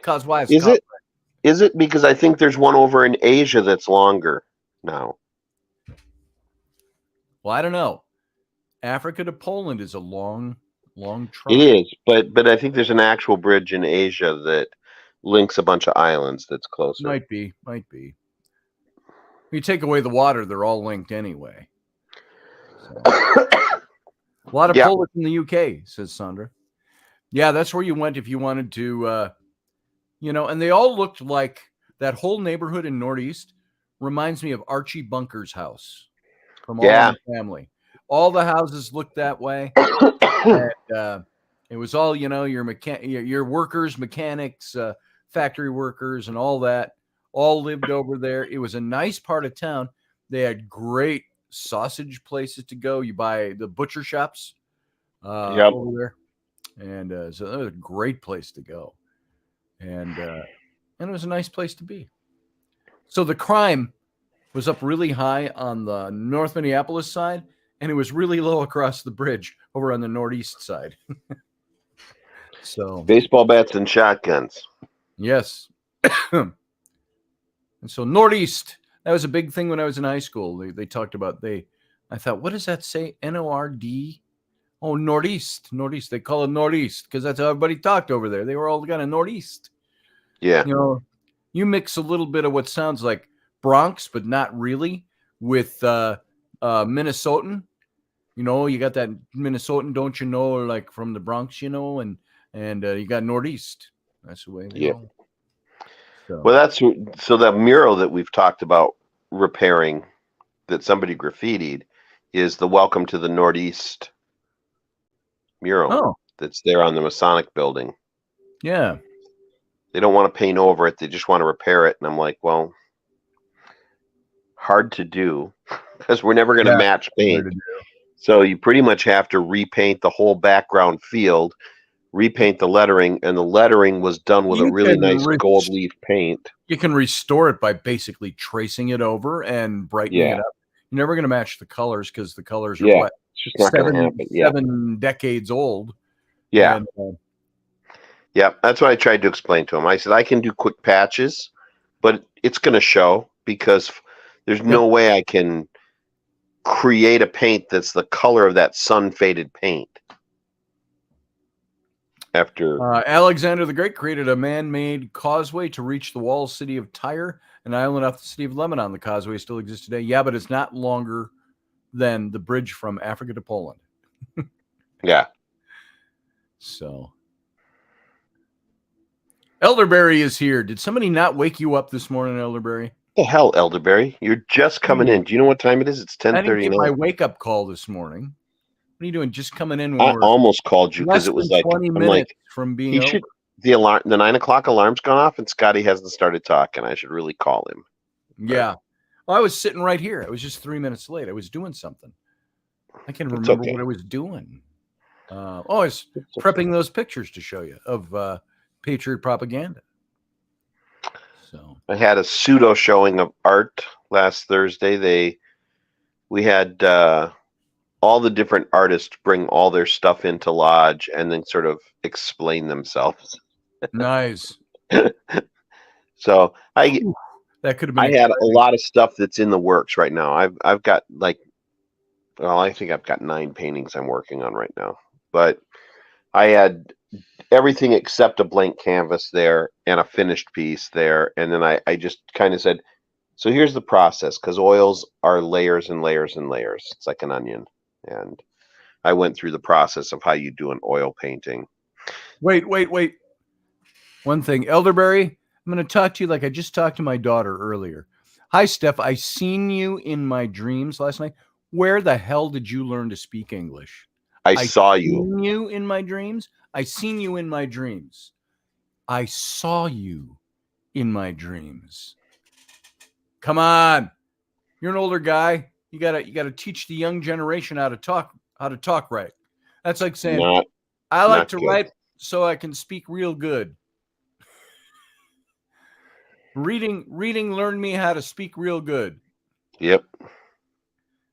Causeway. Is it? Because I think there's one over in Asia that's longer now. Well, I don't know. Africa to Poland is a long trip. It is, but I think there's an actual bridge in Asia that links a bunch of islands that's closer. Might be. You take away the water, they're all linked anyway. So. A lot of Polish in the UK, says Sandra. Yeah, that's where you went if you wanted to, and they all looked like that whole neighborhood in Northeast reminds me of Archie Bunker's house from All in the Family. All the houses looked that way. And, it was all, your workers, mechanics, factory workers, and all that all lived over there. It was a nice part of town. They had great sausage places to go. You buy the butcher shops over there. And so that was a great place to go. And it was a nice place to be. So the crime was up really high on the North Minneapolis side, and it was really low across the bridge over on the Northeast side. So baseball bats and shotguns. Yes. And so Northeast, that was a big thing when I was in high school. They talked about I thought, what does that say? N-O-R-D? Oh, Northeast. They call it Northeast because that's how everybody talked over there. They were all kind of Northeast. Yeah. You mix a little bit of what sounds like Bronx, but not really, with Minnesotan. You got that Minnesotan, don't you know, like from the Bronx, and you got Northeast. That's the way they go. So. Well, so that mural that we've talked about repairing that somebody graffitied is the Welcome to the Northeast mural that's there on the Masonic building. Yeah. They don't want to paint over it. They just want to repair it. And I'm like, well, hard to do because we're never going to match paint. So you pretty much have to repaint the whole background field, repaint the lettering, and the lettering was done with a really nice gold leaf paint. You can restore it by basically tracing it over and brightening it up. You're never going to match the colors because the colors are what? It's just not going to happen. 7 decades old. Yeah. And, that's what I tried to explain to him. I said, I can do quick patches, but it's going to show because there's no way I can create a paint that's the color of that sun-faded paint. After Alexander the Great created a man-made causeway to reach the walled city of Tyre, an island off the city of Lebanon. The causeway still exists today. Yeah, but it's not longer than the bridge from Africa to Poland. Yeah. So, Elderberry is here. Did somebody not wake you up this morning, Elderberry? The hell, Elderberry? You're just coming in. Do you know what time it is? It's I didn't get my 10:39. wake-up call this morning. What are you doing? Just coming in when I we're almost called you because less it was than like 20 I'm minutes like from being he over. should the 9 o'clock alarm's gone off and Scotty hasn't started talking. I should really call him. Yeah. Well, I was sitting right here. I was just 3 minutes late. I was doing something. I can't It's remember okay. what I was doing. I was prepping those pictures to show you of Patriot propaganda. So I had a pseudo showing of art last Thursday. We had all the different artists bring all their stuff into Lodge and then sort of explain themselves. nice. So That could have been I had a exciting. lot of stuff that's in the works right now. I've got I think I've got 9 paintings I'm working on right now. But I had everything except a blank canvas there and a finished piece there. And then I just kind of said, so here's the process, because oils are layers and layers and layers. It's like an onion. And I went through the process of how you do an oil painting. Wait. One thing, Elderberry, I'm going to talk to you like I just talked to my daughter earlier. Hi, Steph. I seen you in my dreams last night. Where the hell did you learn to speak English? I saw you. You in my dreams? I seen you in my dreams. I saw you in my dreams. Come on. You're an older guy. You gotta teach the young generation how to talk right. That's like saying I like to write so I can speak real good. Reading learned me how to speak real good. Yep.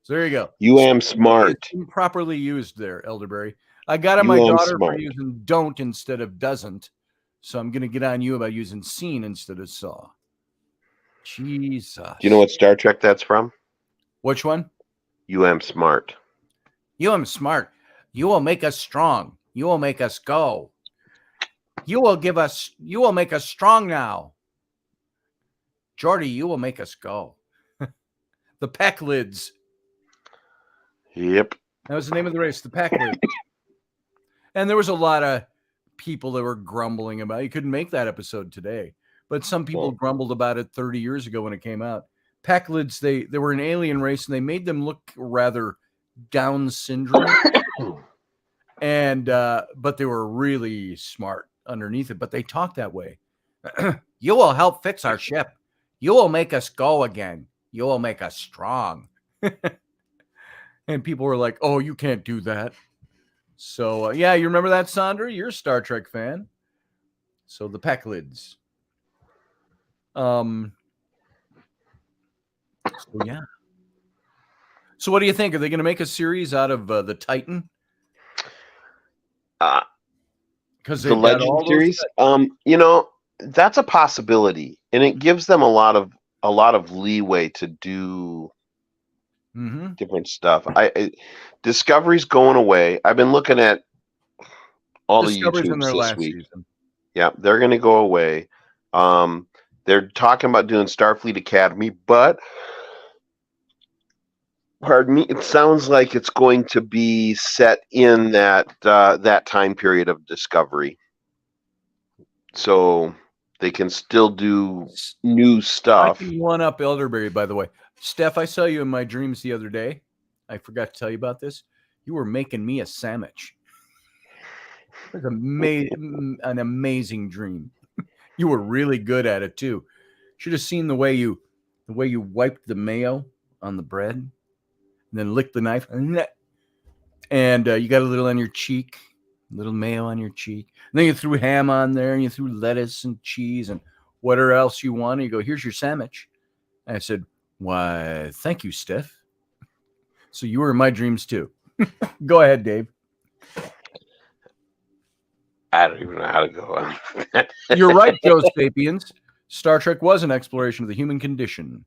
So there you go. You am smart. It's improperly used there, Elderberry. I got on my daughter for using don't instead of doesn't. So I'm going to get on you about using seen instead of saw. Jesus. Do you know what Star Trek that's from? Which one? You am smart. You am smart. You will make us strong. You will make us go. You will make us strong now. Jordy, you will make us go. The Pack Lids. Yep. That was the name of the race, the Pack Lids. And there was a lot of people that were grumbling about it. You couldn't make that episode today. But some people grumbled about it 30 years ago when it came out. Pack Lids, they were an alien race, and they made them look rather Down syndrome. And but they were really smart underneath it. But they talked that way. You will help fix our ship. You will make us go again. You will make us strong. And people were like, oh, you can't do that. So, yeah, you remember that, Sandra? You're a Star Trek fan. So, the Pack Lids. So, yeah. So, what do you think? Are they going to make a series out of the Titan? Because the Legend series? You know, that's a possibility. And it gives them a lot of leeway to do different stuff. Discovery's going away. I've been looking at all the YouTubes this week. Season. Yeah, they're going to go away. They're talking about doing Starfleet Academy, but pardon me, it sounds like it's going to be set in that time period of Discovery, so they can still do new stuff. I can one up Elderberry, by the way. Steph, I saw you in my dreams the other day. I forgot to tell you about this. You were making me a sandwich. It was an amazing dream. You were really good at it too. Should have seen the way you wiped the mayo on the bread, and then licked the knife, and you got a little on your cheek, a little mayo on your cheek. And then you threw ham on there, and you threw lettuce and cheese and whatever else you want. And you go, here's your sandwich. And I said, why, thank you, Steph. So you were in my dreams too. Go ahead, Dave. I don't even know how to go on. You're right, Joe Sapiens. Star Trek was an exploration of the human condition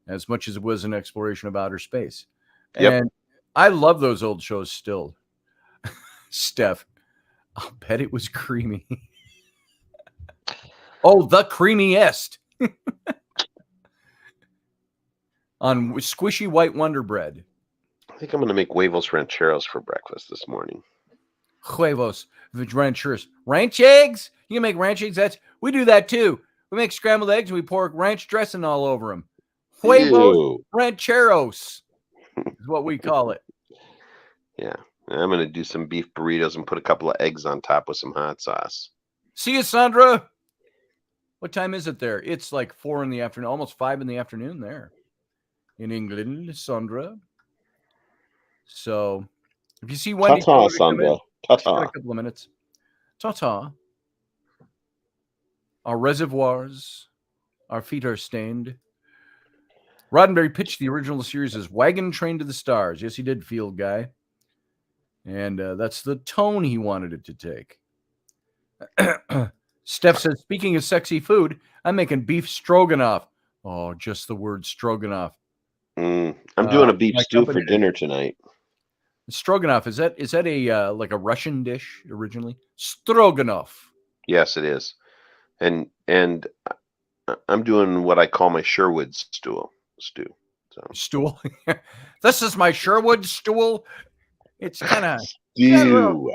as much as it was an exploration of outer space. Yep. And I love those old shows still. Steph, I'll bet it was creamy. Oh, the creamiest. On squishy white Wonder Bread. I think I'm going to make huevos rancheros for breakfast this morning. Huevos rancheros. Ranch eggs? You can make ranch eggs? We do that too. We make scrambled eggs and we pour ranch dressing all over them. Huevos rancheros is what we call it. Yeah. I'm going to do some beef burritos and put a couple of eggs on top with some hot sauce. See you, Sandra. What time is it there? It's like 4 in the afternoon, almost 5 in the afternoon there in England, Sandra. So if you see Wendy, ta-ta, Sandra. Ta-ta. She's got a couple of minutes. Ta-ta. Our reservoirs, our feet are stained. Roddenberry pitched the original series as Wagon Train to the Stars. Yes, he did, Field Guy. And that's the tone he wanted it to take. Steph says, speaking of sexy food, I'm making beef stroganoff. Oh, just the word stroganoff. I'm doing a beef stew for dinner tonight. Stroganoff, is that a like a Russian dish originally? Stroganoff. Yes, it is. And I'm doing what I call my Sherwood stew. Stool. This is my Sherwood stool. It's kind of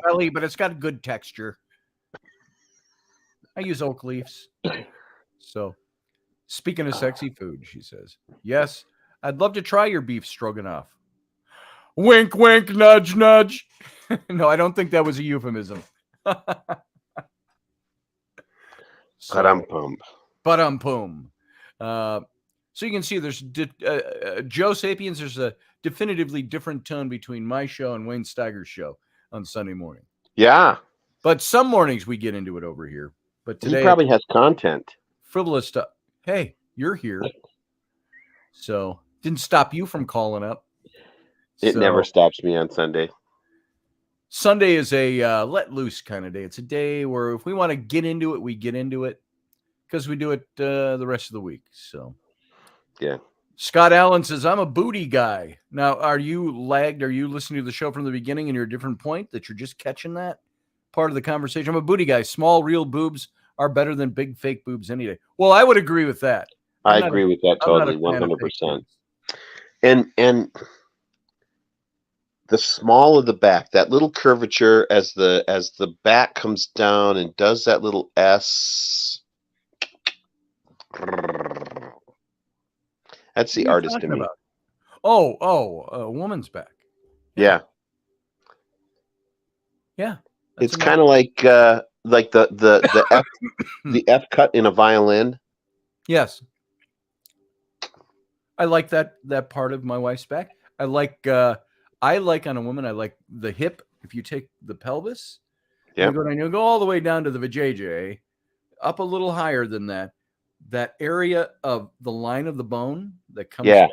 belly, but it's got a good texture. I use oak leaves. So, speaking of sexy food, she says, yes, I'd love to try your beef stroganoff. Wink, wink, nudge, nudge. No, I don't think that was a euphemism. Ba-dum-pum. So you can see there's Joe Sapiens. There's a definitively different tone between my show and Wayne Steiger's show on Sunday morning. Yeah. But some mornings we get into it over here. But today he probably has content. Frivolous stuff. Hey, you're here. So didn't stop you from calling up. It never stops me on Sunday. Sunday is a let loose kind of day. It's a day where if we want to get into it, we get into it because we do it the rest of the week. So, yeah. Scott Allen says, I'm a booty guy. Now, are you lagged? Are you listening to the show from the beginning and you're a different point that you're just catching that part of the conversation? I'm a booty guy. Small, real boobs are better than big, fake boobs any day. Well, I would agree with that. I agree with that totally, 100%. And the small of the back, that little curvature as the back comes down and does that little S. That's the artist in me. About? A woman's back. Yeah. It's kind of like the F, the F cut in a violin. Yes. I like that part of my wife's back. I like on a woman, I like the hip. If you take the pelvis, you go all the way down to the vajayjay, up a little higher than that. That area of the line of the bone that comes down,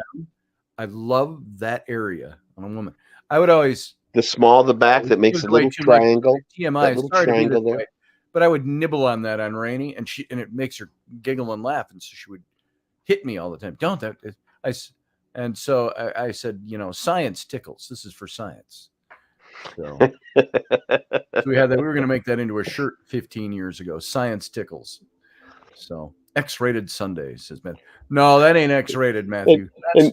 I love that area on a woman. I would always the small of the back that makes a little triangle. TMI, little triangle there. But I would nibble on that on Rainey, and it makes her giggle and laugh, and so she would hit me all the time. Don't that? And so I said, science tickles. This is for science. So, so we had that. We were going to make that into a shirt 15 years ago. Science tickles. So X-rated Sundays, says Matt. No, that ain't X-rated, Matthew.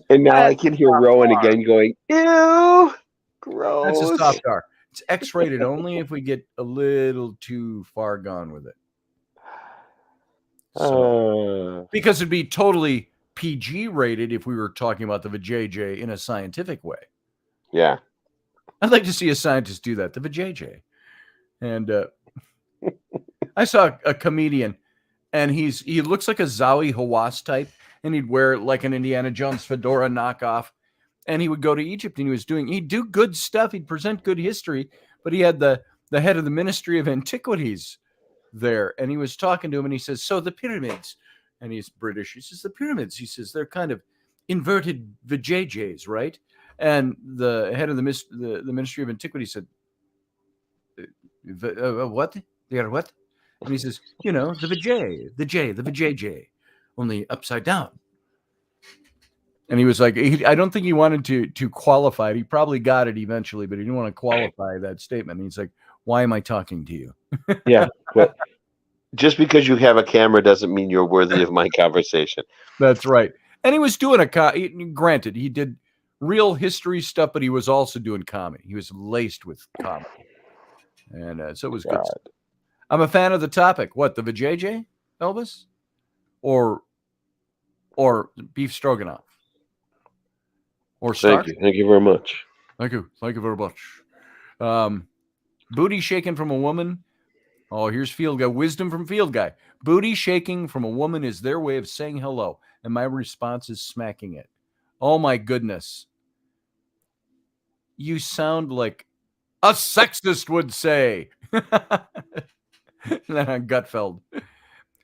And now I can hear Rowan again going, ew, gross. That's a soft R. It's X-rated only if we get a little too far gone with it. So, because it'd be totally PG rated if we were talking about the vajayjay in a scientific way. Yeah. I'd like to see a scientist do that, the vajayjay. And I saw a comedian, and he looks like a Zowie Hawass type, and he'd wear like an Indiana Jones fedora knockoff, and he would go to Egypt, and he'd do good stuff, he'd present good history, but he had the head of the Ministry of Antiquities there, and he was talking to him, and he says, so the pyramids, and he's British, he says, the pyramids, he says, they're kind of inverted vajayjays, right? And the head of the Ministry of Antiquities said, what? They are what? And he says, the vajayjay, only upside down. And he was like, I don't think he wanted to qualify it. He probably got it eventually, but he didn't want to qualify that statement. And he's like, why am I talking to you? Yeah, but just because you have a camera doesn't mean you're worthy of my conversation. That's right. And he was doing granted, he did real history stuff, but he was also doing comedy. He was laced with comedy. And so it was good stuff. I'm a fan of the topic. What, the vajayjay, Elvis? Or beef stroganoff? Or Stark? Thank you very much. Thank you very much. Booty shaking from a woman. Oh, here's Field Guy. Wisdom from Field Guy. Booty shaking from a woman is their way of saying hello, and my response is smacking it. Oh, my goodness. You sound like a sexist would say. Gutfeld.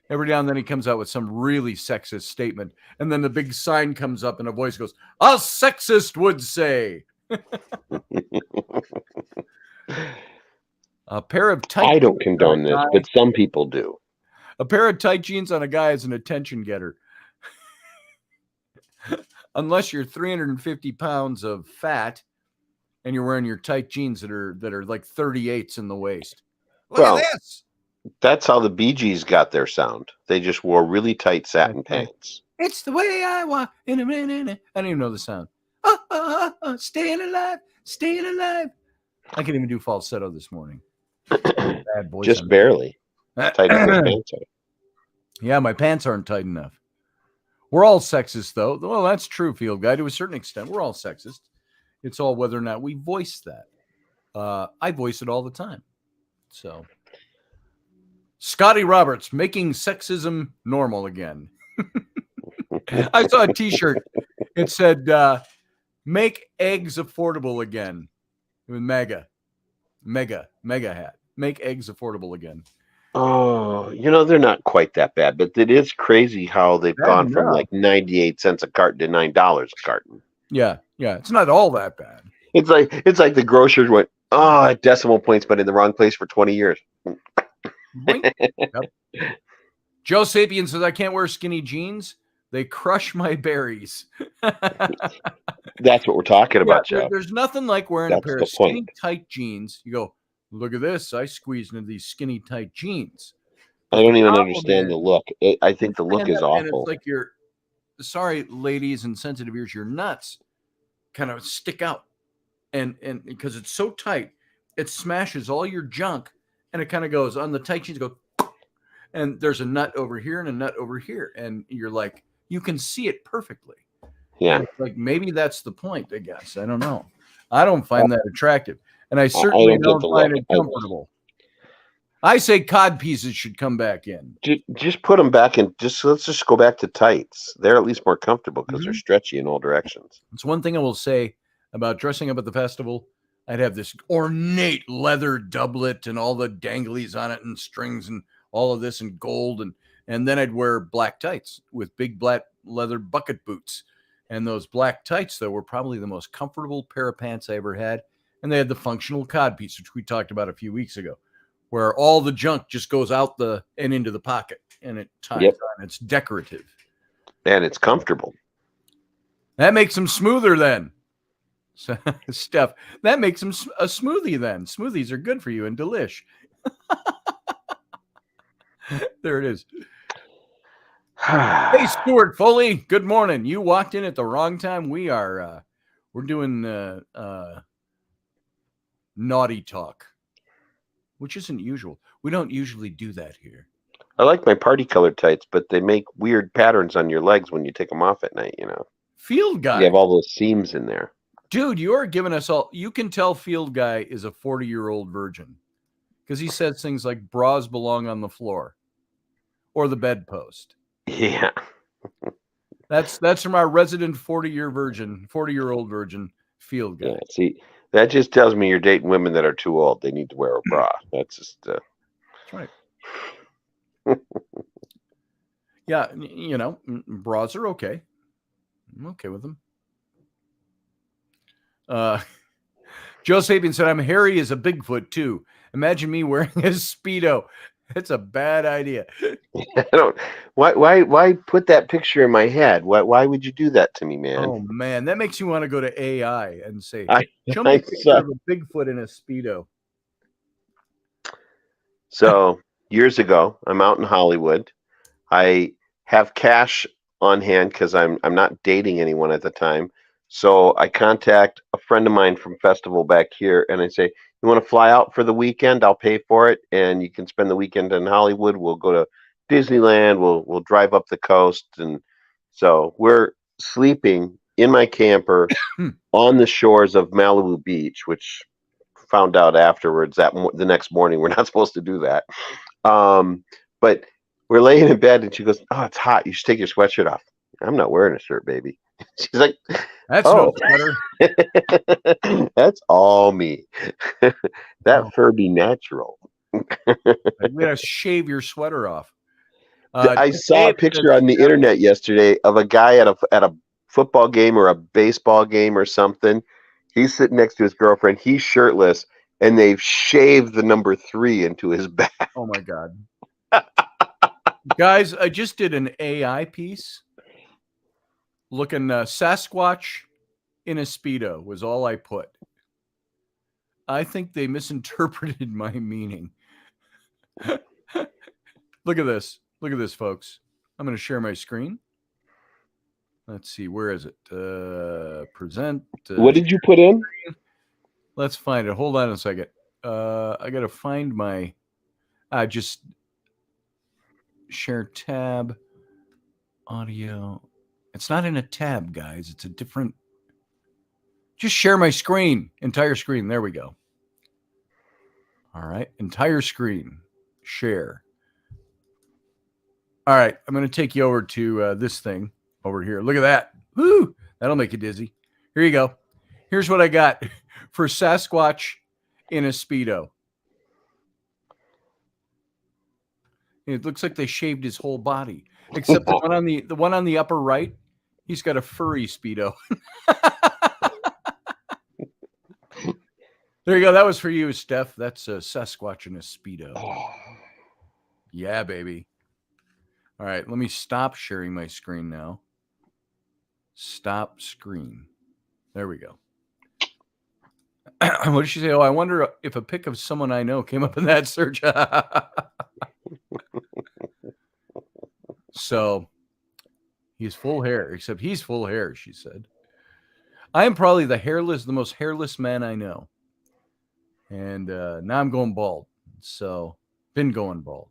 Every now and then he comes out with some really sexist statement, and then the big sign comes up and a voice goes, a sexist would say. A pair of tight I don't condone this, but some people do. A pair of tight jeans on a guy is an attention getter. Unless you're 350 pounds of fat and you're wearing your tight jeans that are like 38s in the waist. Look at this. That's how the Bee Gees got their sound. They just wore really tight satin pants. It's the way I walk in a minute. I don't even know the sound. Staying alive, staying alive. I can't even do falsetto this morning. Bad voice. Just barely. Tight pants. Yeah, my pants aren't tight enough. We're all sexist, though. Well, that's true, Field Guy. To a certain extent, we're all sexist. It's all whether or not we voice that. I voice it all the time. So, Scotty Roberts, making sexism normal again. I saw a T-shirt. It said, make eggs affordable again. With mega hat. Make eggs affordable again. Oh, they're not quite that bad, but it is crazy how they've gone from like 98 cents a carton to $9 a carton. Yeah. It's not all that bad. It's like the grocers went, decimal points, but in the wrong place for 20 years. Yep. Joe Sapien says, I can't wear skinny jeans. They crush my berries. That's what we're talking about, Joe. There's nothing like wearing a pair of skinny, tight jeans. You go, look at this. I squeezed into these skinny, tight jeans. I don't even understand the look. I think the look is awful. And it's like sorry, ladies and sensitive ears, your nuts kind of stick out. And because it's so tight, it smashes all your junk. And it kind of goes on the tight jeans, and there's a nut over here and a nut over here. And you're like, you can see it perfectly. Yeah. Like maybe that's the point, I guess. I don't know. I don't find that attractive. And I certainly don't find it comfortable. I say cod pieces should come back in. Just put them back in. Let's just go back to tights. They're at least more comfortable because they're stretchy in all directions. It's one thing I will say about dressing up at the festival. I'd have this ornate leather doublet and all the danglies on it and strings and all of this and gold. And then I'd wear black tights with big black leather bucket boots. And those black tights, though, were probably the most comfortable pair of pants I ever had. And they had the functional codpiece, which we talked about a few weeks ago, where all the junk just goes out and into the pocket. And it ties on. It's decorative. And it's comfortable. That makes them smoother then. So, Steph, that makes them a smoothie then. Smoothies are good for you and delish. There it is. Hey, Stuart Foley, good morning. You walked in at the wrong time. We're doing naughty talk, which isn't usual. We don't usually do that here. I like my party colored tights, but they make weird patterns on your legs when you take them off at night, Field Guy. You have all those seams in there. Dude, you're giving us all. You can tell Field Guy is a 40-year-old virgin because he says things like bras belong on the floor or the bedpost. Yeah. That's from our resident 40-year-old virgin, Field Guy. Yeah, see, that just tells me you're dating women that are too old. They need to wear a bra. That's just. That's right. Yeah, bras are okay. I'm okay with them. Joe Sapien said, I'm hairy as a Bigfoot too. Imagine me wearing a Speedo. It's a bad idea. Why put that picture in my head? Why would you do that to me, man? Oh man, that makes you want to go to AI and say, show me a picture of a Bigfoot in a Speedo. So years ago, I'm out in Hollywood. I have cash on hand because I'm not dating anyone at the time. So I contact a friend of mine from festival back here, and I say, you want to fly out for the weekend? I'll pay for it, and you can spend the weekend in Hollywood. We'll go to Disneyland. We'll drive up the coast. And so we're sleeping in my camper on the shores of Malibu Beach, which found out afterwards that the next morning we're not supposed to do that. But we're laying in bed and she goes, "Oh, it's hot. You should take your sweatshirt off." I'm not wearing a shirt, baby. She's like, That's "Oh, no sweater. That's all me. That fur be natural." You gotta shave your sweater off. I saw a picture on the internet yesterday of a guy at a football game or a baseball game or something. He's sitting next to his girlfriend. He's shirtless, and they've shaved the number 3 into his back. Oh my God. Guys, I just did an AI piece looking Sasquatch in a Speedo was all I put. I think they misinterpreted my meaning. Look at this. Look at this, folks. I'm going to share my screen. Let's see. Where is it? Present. What did you put in? Let's find it. Hold on a second. I got to find my... just share tab. Audio. It's not in a tab, guys. It's a different... Just share my screen. Entire screen. There we go. All right. Entire screen. Share. All right. I'm going to take you over to this thing over here. Look at that. Woo! That'll make you dizzy. Here you go. Here's what I got for Sasquatch in a Speedo. It looks like they shaved his whole body, except the one on the upper right. He's got a furry Speedo. There you go. That was for you, Steph. That's a Sasquatch in a Speedo. Yeah, baby. All right. Let me stop sharing my screen now. Stop screen. There we go. What did she say? Oh, I wonder if a pic of someone I know came up in that search. So he's full hair, except he's full hair, she said. I am probably the most hairless man I know. And now I'm going bald. So been going bald.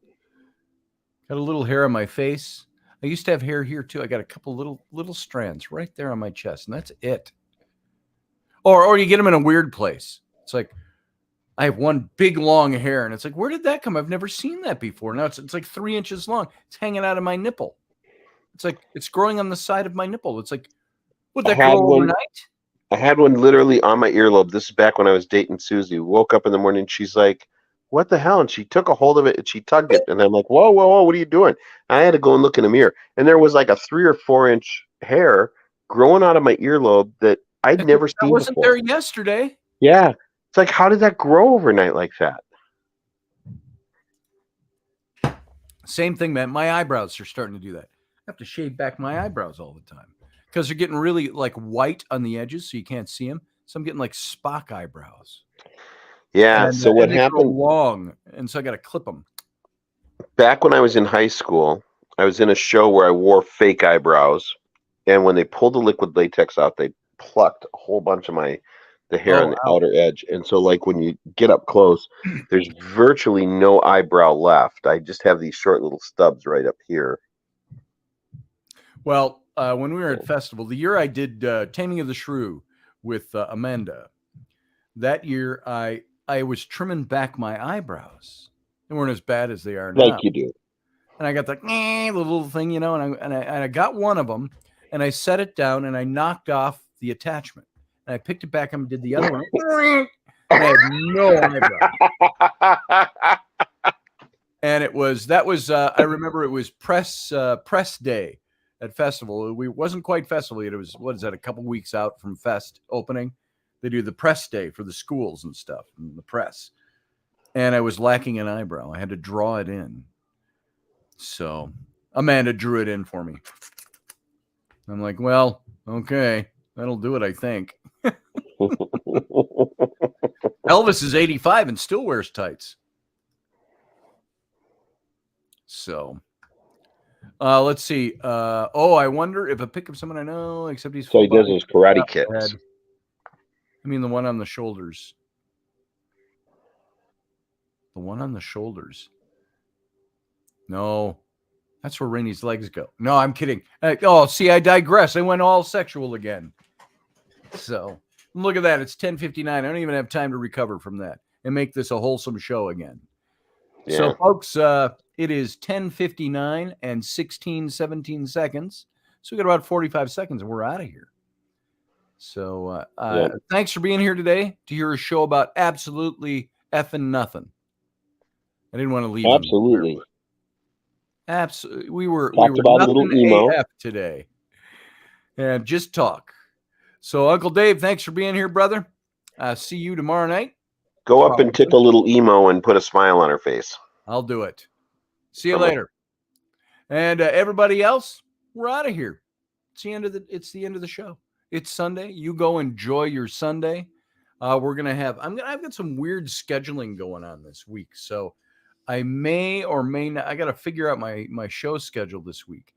Got a little hair on my face. I used to have hair here too. I got a couple little strands right there on my chest, and that's it. Or you get them in a weird place. It's like I have one big long hair, and it's like, where did that come? I've never seen that before. Now it's like 3 inches long. It's hanging out of my nipple. It's like it's growing on the side of my nipple. It's like, would that grow overnight? I had one literally on my earlobe. This is back when I was dating Susie. Woke up in the morning. She's like, "What the hell?" And she took a hold of it and she tugged it. And I'm like, whoa, what are you doing? And I had to go and look in the mirror. And there was like a 3 or 4 inch hair growing out of my earlobe that I'd never seen before. Wasn't there yesterday. Yeah. It's like, how did that grow overnight like that? Same thing, man. My eyebrows are starting to do that. I have to shave back my eyebrows all the time because they're getting really like white on the edges, so you can't see them. So I'm getting like Spock eyebrows. Yeah. And, so what happened? Long, and so I got to clip them. Back when I was in high school, I was in a show where I wore fake eyebrows, and when they pulled the liquid latex out, they plucked a whole bunch of the hair on the outer edge. And so like when you get up close, there's virtually no eyebrow left. I just have these short little stubs right up here. Well, when we were at festival, the year I did Taming of the Shrew with Amanda, that year I was trimming back my eyebrows. They weren't as bad as they are now. Like you do. And I got the little thing, and I got one of them, and I set it down, and I knocked off the attachment. And I picked it back up and did the other one. And I had no eyebrow. And I remember it was press day at festival. It wasn't quite festival yet. It was, what is that, a couple weeks out from fest opening. They do the press day for the schools and stuff, and the press. And I was lacking an eyebrow. I had to draw it in. So Amanda drew it in for me. I'm like, well, okay, that'll do it, I think. Elvis is 85 and still wears tights. So let's see. I wonder if a pic of someone I know, except he's so he does his karate kicks. I mean, the one on the shoulders. The one on the shoulders. No, That's where Rainey's legs go. No, I'm kidding. Oh, see, I digress. I went all sexual again. So look at that. It's 10:59. I don't even have time to recover from that and make this a wholesome show again. Yeah. So, folks, it is 10:59 and 17 seconds. So we got about 45 seconds and we're out of here. So thanks for being here today to hear a show about absolutely effing nothing. I didn't want to leave. Absolutely. Absolutely. We were about a little nothing emo AF today. And just talk. So, Uncle Dave, thanks for being here, brother. See you tomorrow night. Go up and tickle little emo and put a smile on her face. I'll do it. See you later. And everybody else, we're out of here. It's the end of the show. It's Sunday. You go enjoy your Sunday. We're gonna have. I've got some weird scheduling going on this week, so I may or may not. I got to figure out my show schedule this week.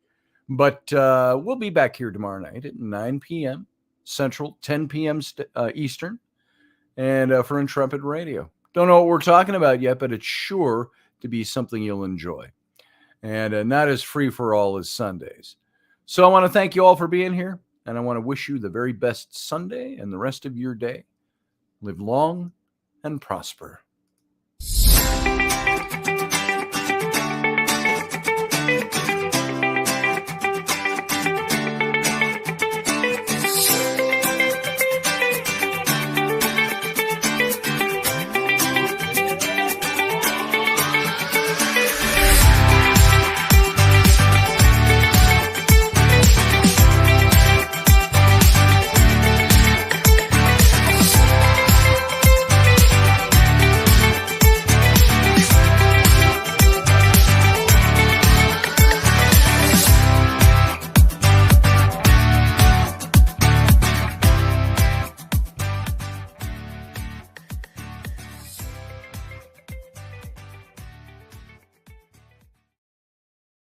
But we'll be back here tomorrow night at 9 p.m. Central, 10 p.m. Eastern, and for Intrepid Radio. Don't know what we're talking about yet, but it's sure to be something you'll enjoy. And not as free for all as Sundays. So I want to thank you all for being here, and I want to wish you the very best Sunday and the rest of your day. Live long and prosper.